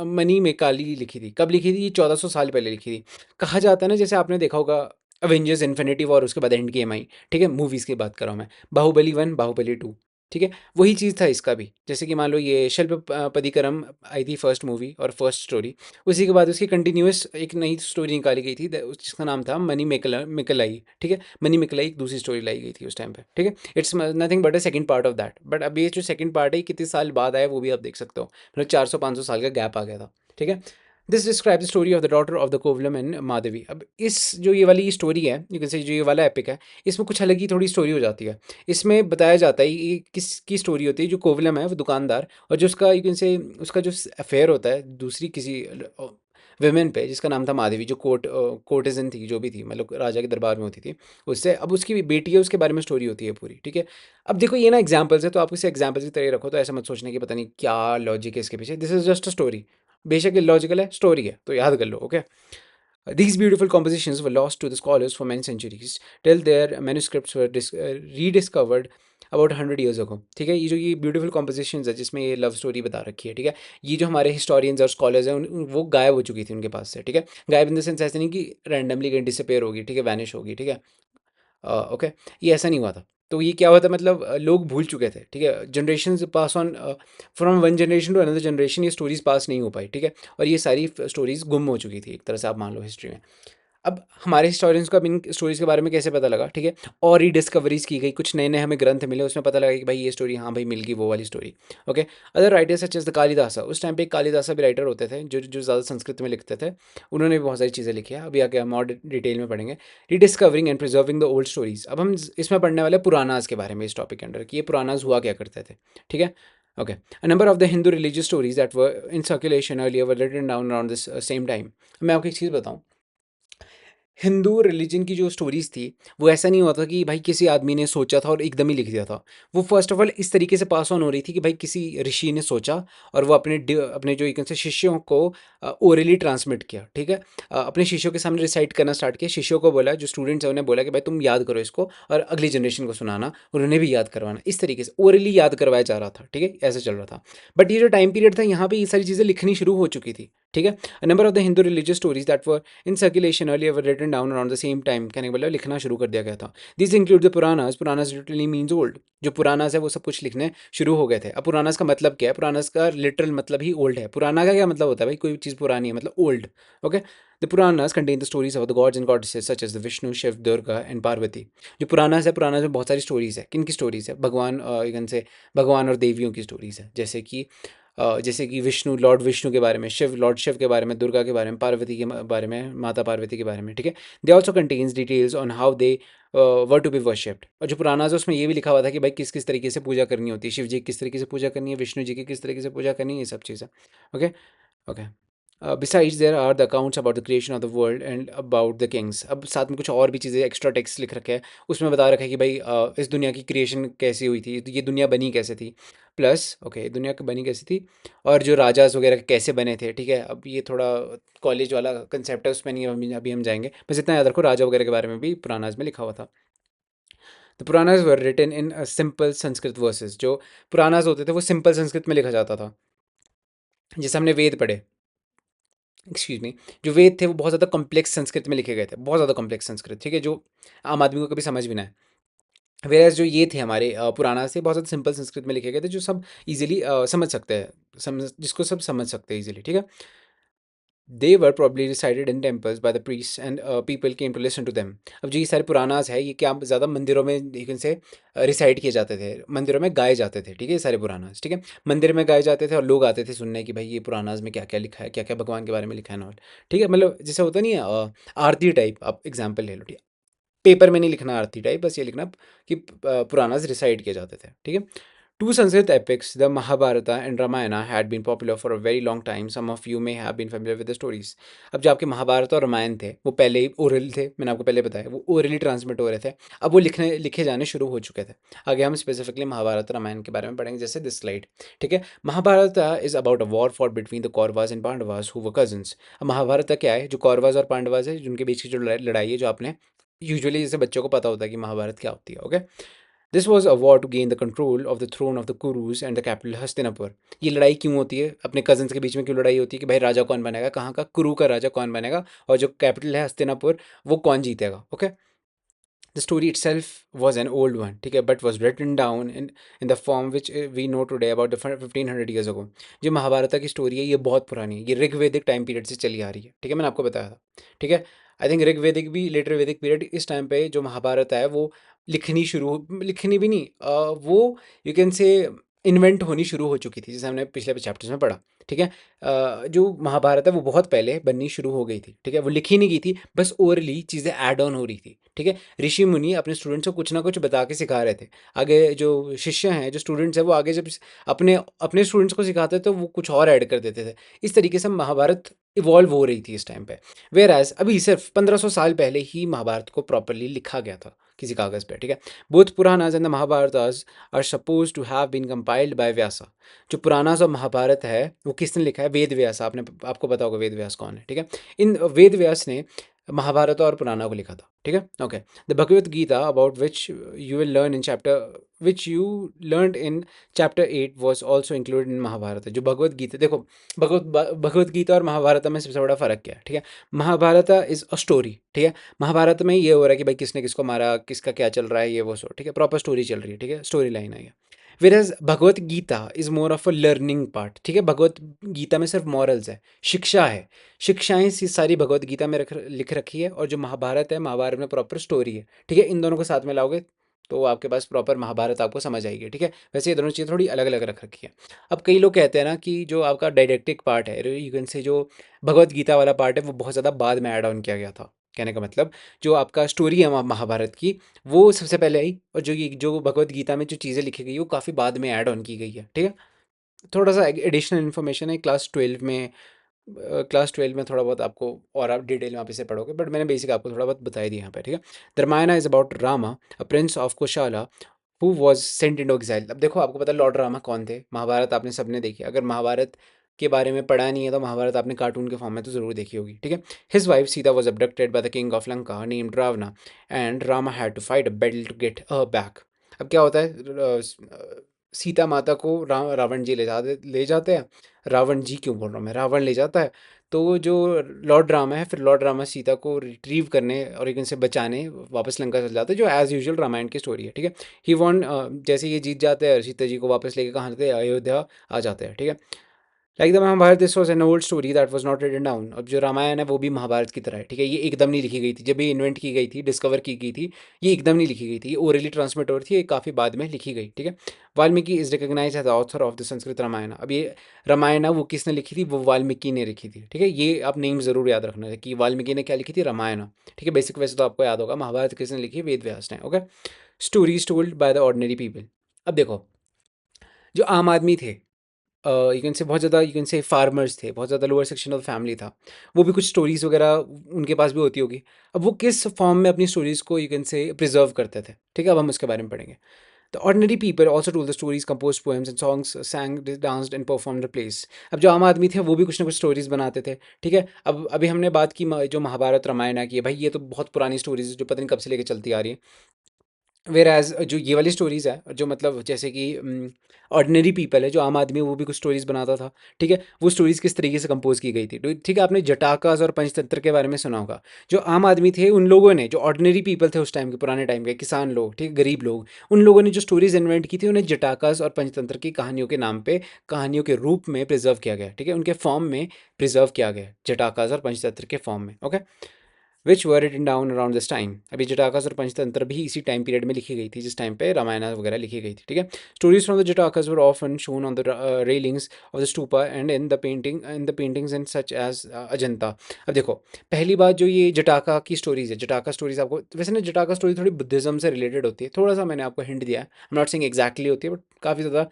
S1: मनी मेकाली लिखी थी। कब लिखी थी? ये 1400 साल पहले लिखी थी। कहा जाता है ना, जैसे आपने देखा होगा अवेंजर्स इन्फिनिटी वॉर, उसके बाद एंड गेम आई, ठीक है। मूवीज़ की बात कर रहा हूँ मैं, बाहुबली 1, बाहुबली 2, ठीक है। वही चीज़ था इसका भी। जैसे कि मान लो ये शिल्प पदीकरम आई थी फर्स्ट मूवी और फर्स्ट स्टोरी, उसी के बाद उसकी कंटिन्यूस एक नई स्टोरी निकाली गई थी जिसका नाम था मनी मिकलाई, ठीक है। मनी मिकलाई एक दूसरी स्टोरी लाई गई थी उस टाइम पे, ठीक है। It's nothing but a second part of that. But अब ये जो सेकंड पार्ट है कितने साल बाद आया वो भी आप देख सकते हो, मतलब 400-500 साल का गैप आ गया था, ठीक है। This describe the story of the daughter of the Kovalam and Madhavi. अब इस जो ये वाली स्टोरी है, यू कैन से जो ये वाला एपिक है, इसमें कुछ अलग ही थोड़ी स्टोरी हो जाती है। इसमें बताया जाता है ये किसकी स्टोरी होती है। जो कोवलम है वो दुकानदार, और जो उसका यू कैन से उसका जो अफेयर होता है दूसरी किसी वेमेन पे जिसका नाम था माधवी, जो कोर्टिजन थी, जो भी थी, मतलब राजा के दरबार में होती थी उससे। अब उसकी बेटी है, उसके बारे में स्टोरी होती है पूरी, ठीक है। अब देखो ये ना एग्जाम्पल्स है, तो आप इसे एग्जाम्पल्स की तरह रखो, तो ऐसा मत सोचने की पता नहीं क्या लॉजिक है इसके पीछे। This is just a story, बेशक लॉजिकल है, स्टोरी है, तो याद कर लो, okay. These beautiful compositions were lost to the scholars for many centuries till their manuscripts were rediscovered about 100 years ago, ठीक है। ये जो ये ब्यूटीफुल कॉम्पोजिशंस है जिसमें ये लव स्टोरी बता रखी है, ठीक है, ये जो हमारे हिस्टोरियंस और स्कॉलर्स हैं वो गायब हो चुकी थी उनके पास से, ठीक है। गायब इन द सेंस ऐसे नहीं कि रैंडमली कहीं डिसअपेयर होगी, ठीक है, वैनिश होगी, ठीक है। ओके, ये ऐसा नहीं हुआ था। तो ये क्या हुआ था, मतलब लोग भूल चुके थे, ठीक है। Generation pass on from one generation to another generation ये स्टोरीज पास नहीं हो पाई, ठीक है। और ये सारी स्टोरीज गुम हो चुकी थी एक तरह से, आप मान लो हिस्ट्री में। अब हमारे हिस्टोरियंस को अब इन स्टोरीज़ के बारे में कैसे पता लगा, ठीक है। और रिडिस्कवरीज़ की गई, कुछ नए नए हमें ग्रंथ मिले, उसमें पता लगा कि भाई ये स्टोरी, हाँ भाई मिल गई वो वाली story, okay. Other writers such as the Kalidasa, उस टाइम पे एक कालिदासा भी राइटर होते थे जो जो ज़्यादा संस्कृत में लिखते थे। उन्होंने भी बहुत सारी चीज़ें लिखी है, अभी आगे हम और डिटेल में पढ़ेंगे। Rediscovering and preserving the old stories. अब हम इसमें पढ़ने वाले पुरानाज के बारे में इस टॉपिक के अंडर, कि ये पुरानाज हुआ क्या करते थे, ठीक है। Okay, a number of the Hindu religious stories that were in circulation earlier were written down around this same time. मैं आपको एक चीज़ बताऊँ, हिंदू रिलीजन की जो स्टोरीज़ थी, वो ऐसा नहीं हुआ था कि भाई किसी आदमी ने सोचा था और एकदम ही लिख दिया था। वो फ़र्स्ट ऑफ ऑल इस तरीके से पास ऑन हो रही थी कि भाई किसी ऋषि ने सोचा और वो अपने जो एक से शिष्यों को ओरली ट्रांसमिट किया, ठीक है। अपने शिष्यों के सामने रिसाइट करना स्टार्ट किया। शिष्यों को बोला, जो स्टूडेंट्स हैं उन्हें बोला कि भाई तुम याद करो इसको और अगली जनरेशन को सुनाना और उन्हें भी याद करवाना। इस तरीके से ओरली याद करवाया जा रहा था, ठीक है, ऐसा चल रहा था। बट ये जो टाइम पीरियड था, यहाँ पे ये सारी चीज़ें लिखनी शुरू हो चुकी थी, ठीक है। A number of the Hindu religious stories that were in circulation earlier were written down around the same time, कहने का मतलब लिखना शुरू कर दिया गया था। This include the Puranas, Puranas literally means old. जो पुरानास है वो सब कुछ लिखने शुरू हो गए थे। अब पुरानास का मतलब क्या है? पुरानास का लिटरल मतलब ही ओल्ड है। पुराना का क्या मतलब होता है भाई? कोई चीज़ पुरानी है मतलब old, okay. The Puranas contain the stories of the gods and goddesses such as the Vishnu, Shiva, Durga and Parvati. जो पुरानास है, पुरानास में बहुत सारी स्टोरीज है। किन की स्टोरीज है? भगवान इगन से भगवान और देवियों की स्टोरीज है, जैसे कि विष्णु, लॉर्ड विष्णु के बारे में, शिव, लॉर्ड शिव के बारे में, दुर्गा के बारे में, पार्वती के बारे में, माता पार्वती के बारे में, ठीक है। They also contains details on how they were to be worshipped. और जो पुराना है उसमें ये भी लिखा हुआ था कि भाई किस किस तरीके से पूजा करनी होती है, शिव जी की किस तरीके से पूजा करनी है, विष्णु जी की किस तरीके से पूजा करनी है, ये सब चीज़ें, okay. Okay, besides there are the accounts about the creation of the world and about the kings. अब साथ में कुछ और भी चीज़ें एक्स्ट्रा टेक्स्ट लिख रखे हैं, उसमें बता रखा है कि भाई इस दुनिया की क्रिएशन कैसी हुई थी, ये दुनिया बनी कैसे थी, प्लस ओके दुनिया की बनी कैसी थी, और जो राजाज वगैरह कैसे बने थे। ठीक है, अब ये थोड़ा कॉलेज वाला कंसेप्ट है, उसमें नहीं अभी हम जाएंगे, बस इतना याद रखो राजा वगैरह के बारे में भी पुरानाज में लिखा हुआ था। The Puranas were written in simple Sanskrit verses. जो पुरानाज होते थे वो सिंपल संस्कृत में लिखा जाता था, जैसे हमने वेद पढ़े, एक्सक्यूज मी, जो वेद थे वो बहुत ज़्यादा कॉम्प्लेक्स संस्कृत में लिखे गए थे, बहुत ज़्यादा कॉम्प्लेक्स संस्कृत, ठीक है, जो आम आदमी को कभी समझ भी ना आए। वेराज जो ये थे हमारे पुराना से बहुत ज़्यादा सिंपल संस्कृत में लिखे गए थे, जो सब इजीली समझ सकते हैं, जिसको सब समझ सकते हैं इजीली। ठीक है, they were probably recited in temples by the priest and people came to listen to them. अब जो ये सारे पुरानास है, ये क्या ज़्यादा मंदिरों में इनसे रिसाइड किए जाते थे, मंदिरों में गाए जाते थे। ठीक है, ये सारे पुरानास, ठीक है, मंदिर में गाए जाते थे और लोग आते थे सुनने कि भाई ये पुरानास में क्या क्या लिखा है, क्या क्या भगवान के बारे में लिखा है ना। ठीक है, मतलब जैसे होता नहीं है आरती टाइप, आप एग्जाम्पल ले लो। ठीक है, पेपर में नहीं लिखना आरती टाइप, बस ये लिखना कि पुरानास रिसाइड किए जाते थे। ठीक है, two Sanskrit epics, the Mahabharata and Ramayana, had been popular for a very long time. Some of you may have been familiar with the stories. अब जो आपके महाभारत और रामायण थे वो पहले ही ओरल थे, मैंने आपको पहले बताया, वो ओरली ट्रांसमिट हो रहे थे, अब वो लिखे जाने शुरू हो चुके थे। आगे हम स्पेसिफिकली महाभारत रामायण के बारे में पढ़ेंगे, जैसे दिस स्लाइड। ठीक है, Mahabharata is about a war for between the Kauravas and Pandavas who were cousins. अब महाभारत क्या है, जो कौरवास और पांडवास है, जिनके बीच की जो लड़ाई है, जो आपने यूजुअली जैसे बच्चों को पता होता है कि महाभारत क्या होती है। Okay, this was a war to gain the control of the throne of the Kurus and the capital Hastinapur. ये लड़ाई क्यों होती है, अपने कजन्स के बीच में क्यों लड़ाई होती है कि भाई राजा कौन बनेगा, कहाँ का कुरु का राजा कौन बनेगा, और जो कैपिटल है हस्तिनापुर वो कौन जीतेगा। Okay, the story itself was an old one, ठीक है, but was written down in the form which we know today about the 1500 years ago। जो महाभारत की स्टोरी है ये बहुत पुरानी है, ये ऋग्वेदिक टाइम पीरियड से चली आ रही है। ठीक है, मैंने आपको बताया था। ठीक है, आई थिंक ऋग्वेदिक भी लेटर वैदिक पीरियड, इस टाइम पे जो महाभारत है वो लिखनी भी नहीं, वो यू कैन से इन्वेंट होनी शुरू हो चुकी थी, जैसे हमने पिछले चैप्टर्स में पढ़ा। ठीक है, जो महाभारत है वो बहुत पहले बननी शुरू हो गई थी। ठीक है, वो लिखी नहीं गई थी, बस ओरली चीज़ें ऐड ऑन हो रही थी। ठीक है, ऋषि मुनि अपने स्टूडेंट्स को कुछ ना कुछ बता के सिखा रहे थे। आगे जो शिष्य हैं, जो स्टूडेंट्स हैं, वो आगे जब अपने अपने स्टूडेंट्स को सिखाते थे तो वो कुछ और ऐड कर देते थे। इस तरीके से महाभारत इवॉल्व हो रही थी इस टाइम पे। वेयर एज अभी सिर्फ 1500 साल पहले ही महाभारत को प्रॉपरली लिखा गया था किसी कागज़ पे। ठीक है, both Puranas and the Mahabharatas are supposed to have been compiled by Vyasa. जो पुराणास और महाभारत है वो किसने लिखा है, वेद व्यास। आपको पता होगा वेद व्यास कौन है। ठीक है, इन वेद व्यास ने महाभारत और पुराना को लिखा था। ठीक है, okay, the Bhagavad Gita about which you learn in chapter 8 was also included in Mahabharata. जो भगवत गीता, देखो भगवत गीता और महाभारत में सबसे बड़ा फर्क क्या है। ठीक है, महाभारत इज अ स्टोरी। ठीक है, महाभारत में ये हो रहा है कि भाई किसने किसको मारा, किसका क्या चल रहा है, ये वो सो। ठीक है, प्रॉपर स्टोरी चल रही है। ठीक है, स्टोरी लाइन है ये। Whereas Bhagavad Gita is more of a learning part. ठीक है, भगवत गीता में सिर्फ मॉरल्स है, शिक्षा है, शिक्षाएं सी सारी भगवत गीता में लिख रखी है, और जो महाभारत है, महाभारत में प्रॉपर स्टोरी है। ठीक है, इन दोनों को साथ में लाओगे तो आपके पास प्रॉपर महाभारत आपको समझ आएगी। ठीक है, वैसे ये दोनों चीज़ें थोड़ी अलग अलग रख रखी है। अब कई लोग कहते हैं ना कि जो आपका डायडेक्टिक पार्ट है, यू कैन से जो भगवत गीता वाला पार्ट है वो बहुत ज़्यादा बाद में ऐड ऑन किया गया था। कहने का मतलब जो आपका स्टोरी है महाभारत की वो सबसे पहले आई, और जो भगवत गीता में जो चीज़ें लिखी गई वो काफ़ी बाद में ऐड ऑन की गई है। ठीक है, थोड़ा सा एडिशनल इन्फॉर्मेशन है, क्लास 12 में थोड़ा बहुत आपको और आप डिटेल में आप इसे पढ़ोगे, बट मैंने बेसिक आपको थोड़ा बहुत बताई दी यहाँ पे। ठीक है, the Ramayana is about Rama, a prince of Kosala who was sent in exile. अब देखो आपको पता है लॉर्ड रामा कौन थे, महाभारत आपने सबने देखी, अगर महाभारत के बारे में पढ़ा नहीं है तो महाभारत आपने कार्टून के फॉर्म में तो जरूर देखी होगी। ठीक है, his wife Sita was abducted by the king of Lanka named Ravana and Rama had to fight a battle to get her back. अब क्या होता है, सीता माता को रावण जी ले जाते हैं, रावण जी क्यों बोल रहा हूँ मैं, रावण ले जाता है। तो जो लॉर्ड रामा है, फिर लॉर्ड रामा सीता को रिट्रीव करने और एक इनसे बचाने वापस लंका चल जाते हैं, जो एज यूजुअल रामायण की स्टोरी है। ठीक है, ही वॉन्ट, जैसे ये जीत जाते हैं, सीता जी को वापस लेके कहाँ जाते हैं, अयोध्या आ जाते हैं। ठीक है, like the Mahabharata this was an old story that was not written down. अब जो रामायण है वो भी महाभारत की तरह है। ठीक है, ये एकदम नहीं लिखी गई थी, जब ये इन्वेंट की गई थी, डिस्कवर की गई थी, ये एकदम नहीं लिखी गई थी, ये ओरली ट्रांसमिट हो रही थी, ये काफ़ी बाद में लिखी गई। ठीक है, Valmiki is recognise as author of the Sanskrit Ramayana. अब ये रामायण है वो किसने लिखी थी, वो वाल्मीकि ने लिखी थी। ठीक है, ये आप नेम जरूर याद रखना है कि वाल्मीकि ने क्या लिखी थी, रामायण। ठीक है, बेसिक वैसे तो आपको याद होगा, महाभारत किसने लिखी, वेद व्यास ने। Okay, stories told by the ordinary people. अब देखो जो आम आदमी थे, यू कैन से बहुत ज़्यादा यू कैन से फार्मर्स थे, बहुत ज़्यादा लोअर सेक्शन ऑफ फैमिली था। वो भी कुछ स्टोरीज़ वगैरह उनके पास भी होती होगी। अब वो किस फॉर्म में अपनी स्टोरीज़ को यू कैन से प्रिज़र्व करते थे, ठीक है? अब हम उसके बारे में पढ़ेंगे। The ordinary people also told the stories, composed poems and songs, sang, danced and performed the plays. अब जो आम आदमी थे वो भी कुछ ना कुछ स्टोरीज बनाते थे, ठीक है? अब अभी हमने बात की जो महाभारत रामायण है की है, भाई ये तो बहुत पुरानी स्टोरीज है जो पता नहीं कब से लेके चलती आ रही है। वेयर एज जो ये वाली स्टोरीज़ है जो मतलब जैसे कि ऑर्डिनरी पीपल है जो आम आदमी है, वो भी कुछ स्टोरीज़ बनाता था, ठीक है? वो स्टोरीज़ किस तरीके से कंपोज की गई थी, तो ठीक है, आपने जटाकास और पंचतंत्र के बारे में सुना होगा। जो आम आदमी थे उन लोगों ने, जो ऑर्डिनरी पीपल थे उस टाइम के, पुराने टाइम के किसान लोग, ठीक है, गरीब लोग, उन लोगों ने जो स्टोरीज इन्वेंट की थी उन्हें जटाकास और पंचतंत्र की कहानियों के नाम पे, कहानियों के रूप में प्रिजर्व किया गया, ठीक है, उनके फॉर्म में प्रिजर्व किया गया, जटाकास और पंचतंत्र के फॉर्म में, okay, which were written down around this time. अभी जटाकास और पंचतंत्र भी इसी टाइम पीरियड में लिखी गई थी जिस टाइम पे रामायण वगैरह लिखी गई थी, ठीक है। Stories from the Jatakas were often shown on the railings of the stupa and in the paintings in such as Ajanta. अब देखो, पहली बात जो ये जटाका की स्टोरीज है, जटाका स्टोरीज आपको वैसे ना, जटाका स्टोरी थोड़ी बुद्धिज्म से रिलेटेड होती है, थोड़ा सा मैंने आपको हिंट दिया है, I am not saying exactly होती है, बट काफ़ी ज़्यादा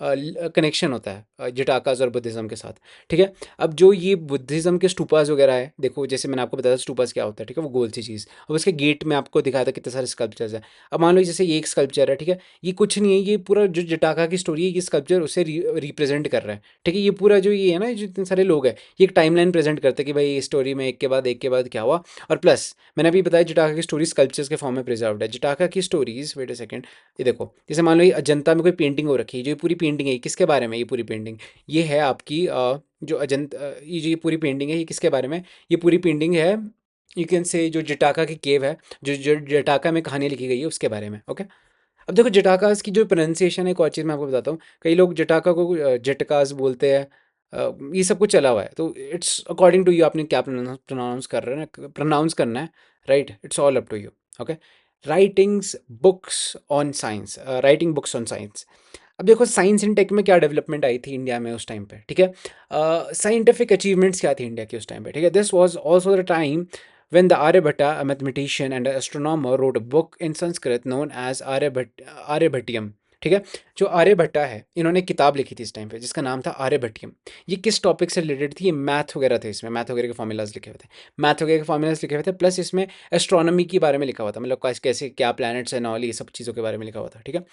S1: कनेक्शन होता है जटाकास और बुद्धिज़्म के साथ, ठीक है। अब जो ये बुद्धिज़्म के स्टूपास वगैरह है, देखो जैसे मैंने आपको बताया स्टूपास क्या होता है, ठीक है, वो गोल सी चीज़, अब उसके गेट में आपको दिखाया था कितने सारे स्कल्पचर्स हैं। अब मान लो जैसे ये एक स्कल्पचर है, ठीक है, ये कुछ नहीं है, ये पूरा जो जटाका की स्टोरी है, ये स्कल्पचर उसे रिप्रेजेंट कर रहा है, ठीक है। ये पूरा जो ये है ना, जो इतने सारे लोग हैं, ये एक टाइमलाइन प्रेजेंट करते हैं कि भाई इस स्टोरी में एक के बाद क्या हुआ। और प्लस मैंने अभी बताया जटाका की स्टोरी स्कल्पचर्स के फॉर्म में प्रिजर्व्ड है। जटाका की स्टोरीज, वेट अ सेकंड, ये देखो, जैसे मान लो ये अजंता में कोई पेंटिंग हो रखी है, जो ये पूरी पेंटिंग है, ये किसके बारे में, ये पूरी पेंटिंग, ये है आपकी जो ये जो ये पूरी पेंटिंग है, ये किसके बारे में, ये पूरी पेंटिंग है, यू कैन से जो जटाका की केव है, जो जो जटाका में कहानी लिखी गई है उसके बारे में, ओके। अब देखो जटाकास की जो प्रोनाउंसिएशन है, एक और चीज़ मैं आपको बताता हूँ, कई लोग जटाका को जटकास बोलते हैं, ये सब कुछ चला हुआ है, तो इट्स अकॉर्डिंग टू यू, आपने क्या प्रोनाउंस कर रहे हैं ना, प्रोनाउंस करना है, right, it's all up to you, okay. Writings books on science, writing books on science. अब देखो साइंस एंड टेक में क्या डेवलपमेंट आई थी इंडिया में उस टाइम पे, ठीक है, साइंटिफिक अचीवमेंट्स क्या थी इंडिया के उस टाइम पे, ठीक है। This was also the time when the Aryabhatta, a mathematician and an astronomer, wrote a book in Sanskrit known as Aryabhatiam, ठीक है। जो आर्यभट्टा है, इन्होंने किताब लिखी थी इस टाइम पे जिसका नाम था आर्यभट्टियम। ये किस टॉपिक से रिलेटेड थी, ये मैथ वगैरह थे, इसमें मैथ वगैरह के फॉर्मूलाज लिखे हुए थे, मैथ वगैरह के फॉर्मूलाज लिखे हुए थे, प्लस इसमें एस्ट्रोनॉमी के बारे में लिखा हुआ था, मतलब कैसे क्या प्लैनेट्स एंड ऑल, ये सब चीज़ों के बारे में लिखा हुआ था, ठीक है।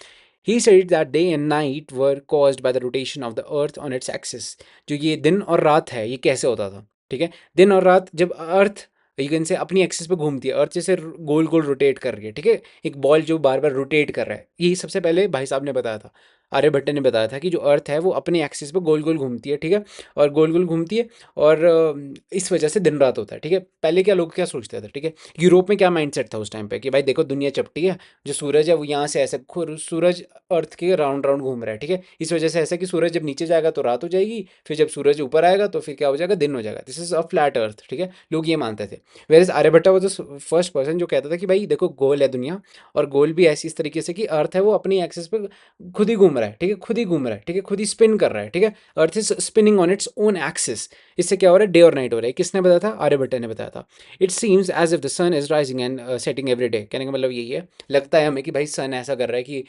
S1: He said that day and night were caused by the rotation of the earth on its axis। जो ये दिन और रात है, ये कैसे होता था, ठीक है। दिन और रात जब अर्थ यू कैन से अपनी एक्सिस पे घूमती है, अर्थ जैसे गोल गोल रोटेट कर रही है, ठीक है, एक बॉल जो बार बार रोटेट कर रहा है, ये सबसे पहले भाई साहब ने बताया था, आर्यभट्ट ने बताया था कि जो अर्थ है वो अपनी एक्सिस पे गोल गोल घूमती है, ठीक है, और गोल गोल घूमती है, और इस वजह से दिन रात होता है, ठीक है। पहले क्या लोग क्या सोचते थे, ठीक है, यूरोप में क्या माइंडसेट था उस टाइम पे कि भाई देखो दुनिया चपटी है, जो सूरज है वो यहाँ से ऐसे सूरज अर्थ के राउंड राउंड घूम रहा है, ठीक है, इस वजह से ऐसा कि सूरज जब नीचे जाएगा तो रात हो जाएगी, फिर जब सूरज ऊपर आएगा तो फिर क्या हो जाएगा, दिन हो जाएगा, this is a flat earth, ठीक है, लोग ये मानते थे। वेर इज आर्यभट्टा वो फर्स्ट पर्सन जो कहता था कि भाई देखो गोल है दुनिया, और गोल भी ऐसी इस तरीके से कि अर्थ है वो अपनी एक्सिस पे खुद ही घूम रहा है, ठीक है, खुद ही घूम रहा है, ठीक है, खुद ही स्पिन कर रहा है, ठीक है, earth is spinning on its own axis. इससे क्या हो रहा है, डे और नाइट हो रहा है, किसने बताया था, आर्यभट्टा ने बताया था। It seems as if the sun is rising and setting every day, कहने का मतलब यही है, लगता है हमें कि भाई सन ऐसा कर रहा है कि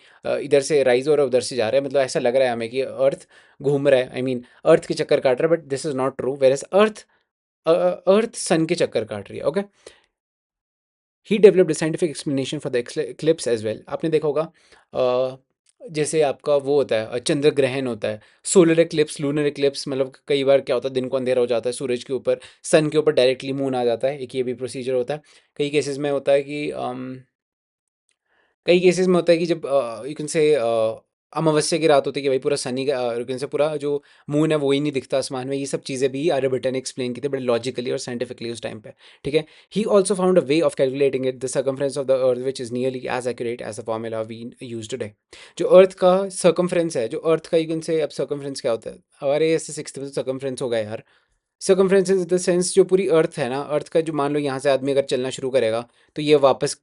S1: इधर से राइज हो रहा है उधर से जा रहा है, मतलब ऐसा लग रहा है हमें कि अर्थ घूम रहा है, आई मीन अर्थ के चक्कर काट रहा है, but this is not true, whereas earth sun के चक्कर काट रही है, okay. He developed scientific explanation for the eclipse as well. आपने देखा होगा जैसे आपका वो होता है चंद्र ग्रहण होता है, सोलर एक्लिप्स, लूनर एक्लिप्स, मतलब कई बार क्या होता है दिन को अंधेरा हो जाता है, सूरज के ऊपर, सन के ऊपर डायरेक्टली मून आ जाता है, एक ये भी प्रोसीजर होता है। कई केसेस में होता है कि कई केसेस में होता है कि जब यू कैन से अमावस्या की रात होती है कि भाई पूरा सनी का यू कैन से पूरा जो मून है वो ही नहीं दिखता आसमान में, ये सब चीज़ें भी आर्यभट्ट ने एक्सप्लेन की थी बड़े लॉजिकली और साइंटिफिकली उस टाइम पे, ठीक है। He also found a way of calculating it the circumference of the earth which is nearly as accurate as the formula we use today. जो अर्थ का सर्कमफ्रेंस है, जो अर्थ का यू कैन से, अब सर्कमफ्रेंस क्या होता है, हमारे ऐसे सिक्स में सर्कमफ्रेंस होगा यार, सर्कमफ्रेंस इन द सेंस जो पूरी अर्थ है ना, अर्थ का जो मान लो यहाँ से आदमी अगर चलना शुरू करेगा तो ये वापस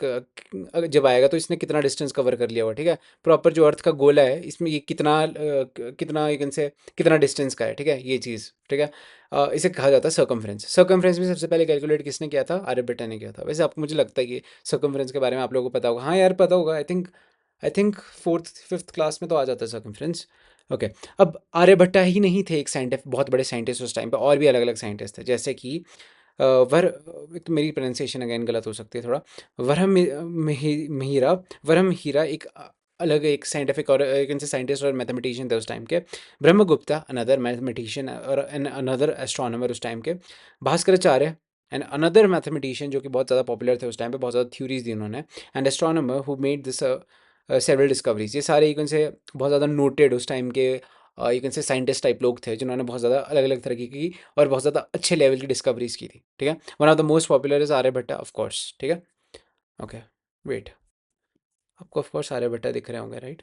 S1: जब आएगा तो इसने कितना डिस्टेंस कवर कर लिया हुआ, ठीक है, प्रॉपर जो अर्थ का गोला है इसमें ये कितना कितना यू कैन से कितना डिस्टेंस का है, ठीक है, ये चीज़, ठीक है। इसे कहा जाता है सर्कमफ्रेंस। सर्कमफ्रेंस में सबसे पहले कैलकुलेट किसने किया था, आर्यभट्ट ने किया था। वैसे आपको मुझे लगता है कि सर्कमफ्रेंस के बारे में आप लोगों को पता होगा, हाँ यार पता होगा, I think fourth fifth class में तो आ जाता है सर्कमफ्रेंस। ओके, अब आर्यभट्टा ही नहीं थे एक बहुत बड़े साइंटिस्ट उस टाइम पे, और भी अलग-अलग साइंटिस्ट थे, जैसे कि एक तो मेरी प्रोनाउंसिएशन अगेन गलत हो सकती है थोड़ा, वरहम मिहिरा, वरहम हीरा एक अलग एक साइंटिफिक और एक इनसे साइंटिस्ट और मैथमेटिशियन थे उस टाइम के। ब्रह्मगुप्ता अनदर मैथमेटिशियन और अनदर एस्ट्रोनॉमर उस टाइम के। भास्कराचार्य एंड अनदर मैथमेटिशियन जो कि बहुत ज़्यादा पॉपुलर थे उस टाइम पे, बहुत ज़्यादा थ्योरीज दी उन्होंने। And astronomer who made this several discoveries, ये सारे एक उनसे बहुत ज़्यादा नोटेड उस टाइम के एक उनसे साइंटिस्ट टाइप लोग थे जिन्होंने बहुत ज़्यादा अलग अलग तरह की और बहुत ज़्यादा अच्छे लेवल की डिस्कवरीज की थी, ठीक है। One of the most popular is Aryabhata of course, ठीक है। ओके, वेट, आपको ऑफ कोर्स आर्यभट्टा दिख रहे होंगे, right?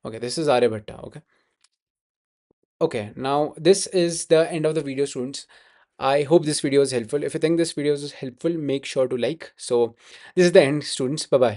S1: Okay, this is Aryabhata, okay. Okay, now this is the end of the video, students. I hope this video is helpful. If you think this video is helpful, make sure to like. So this is the end, students. Bye bye.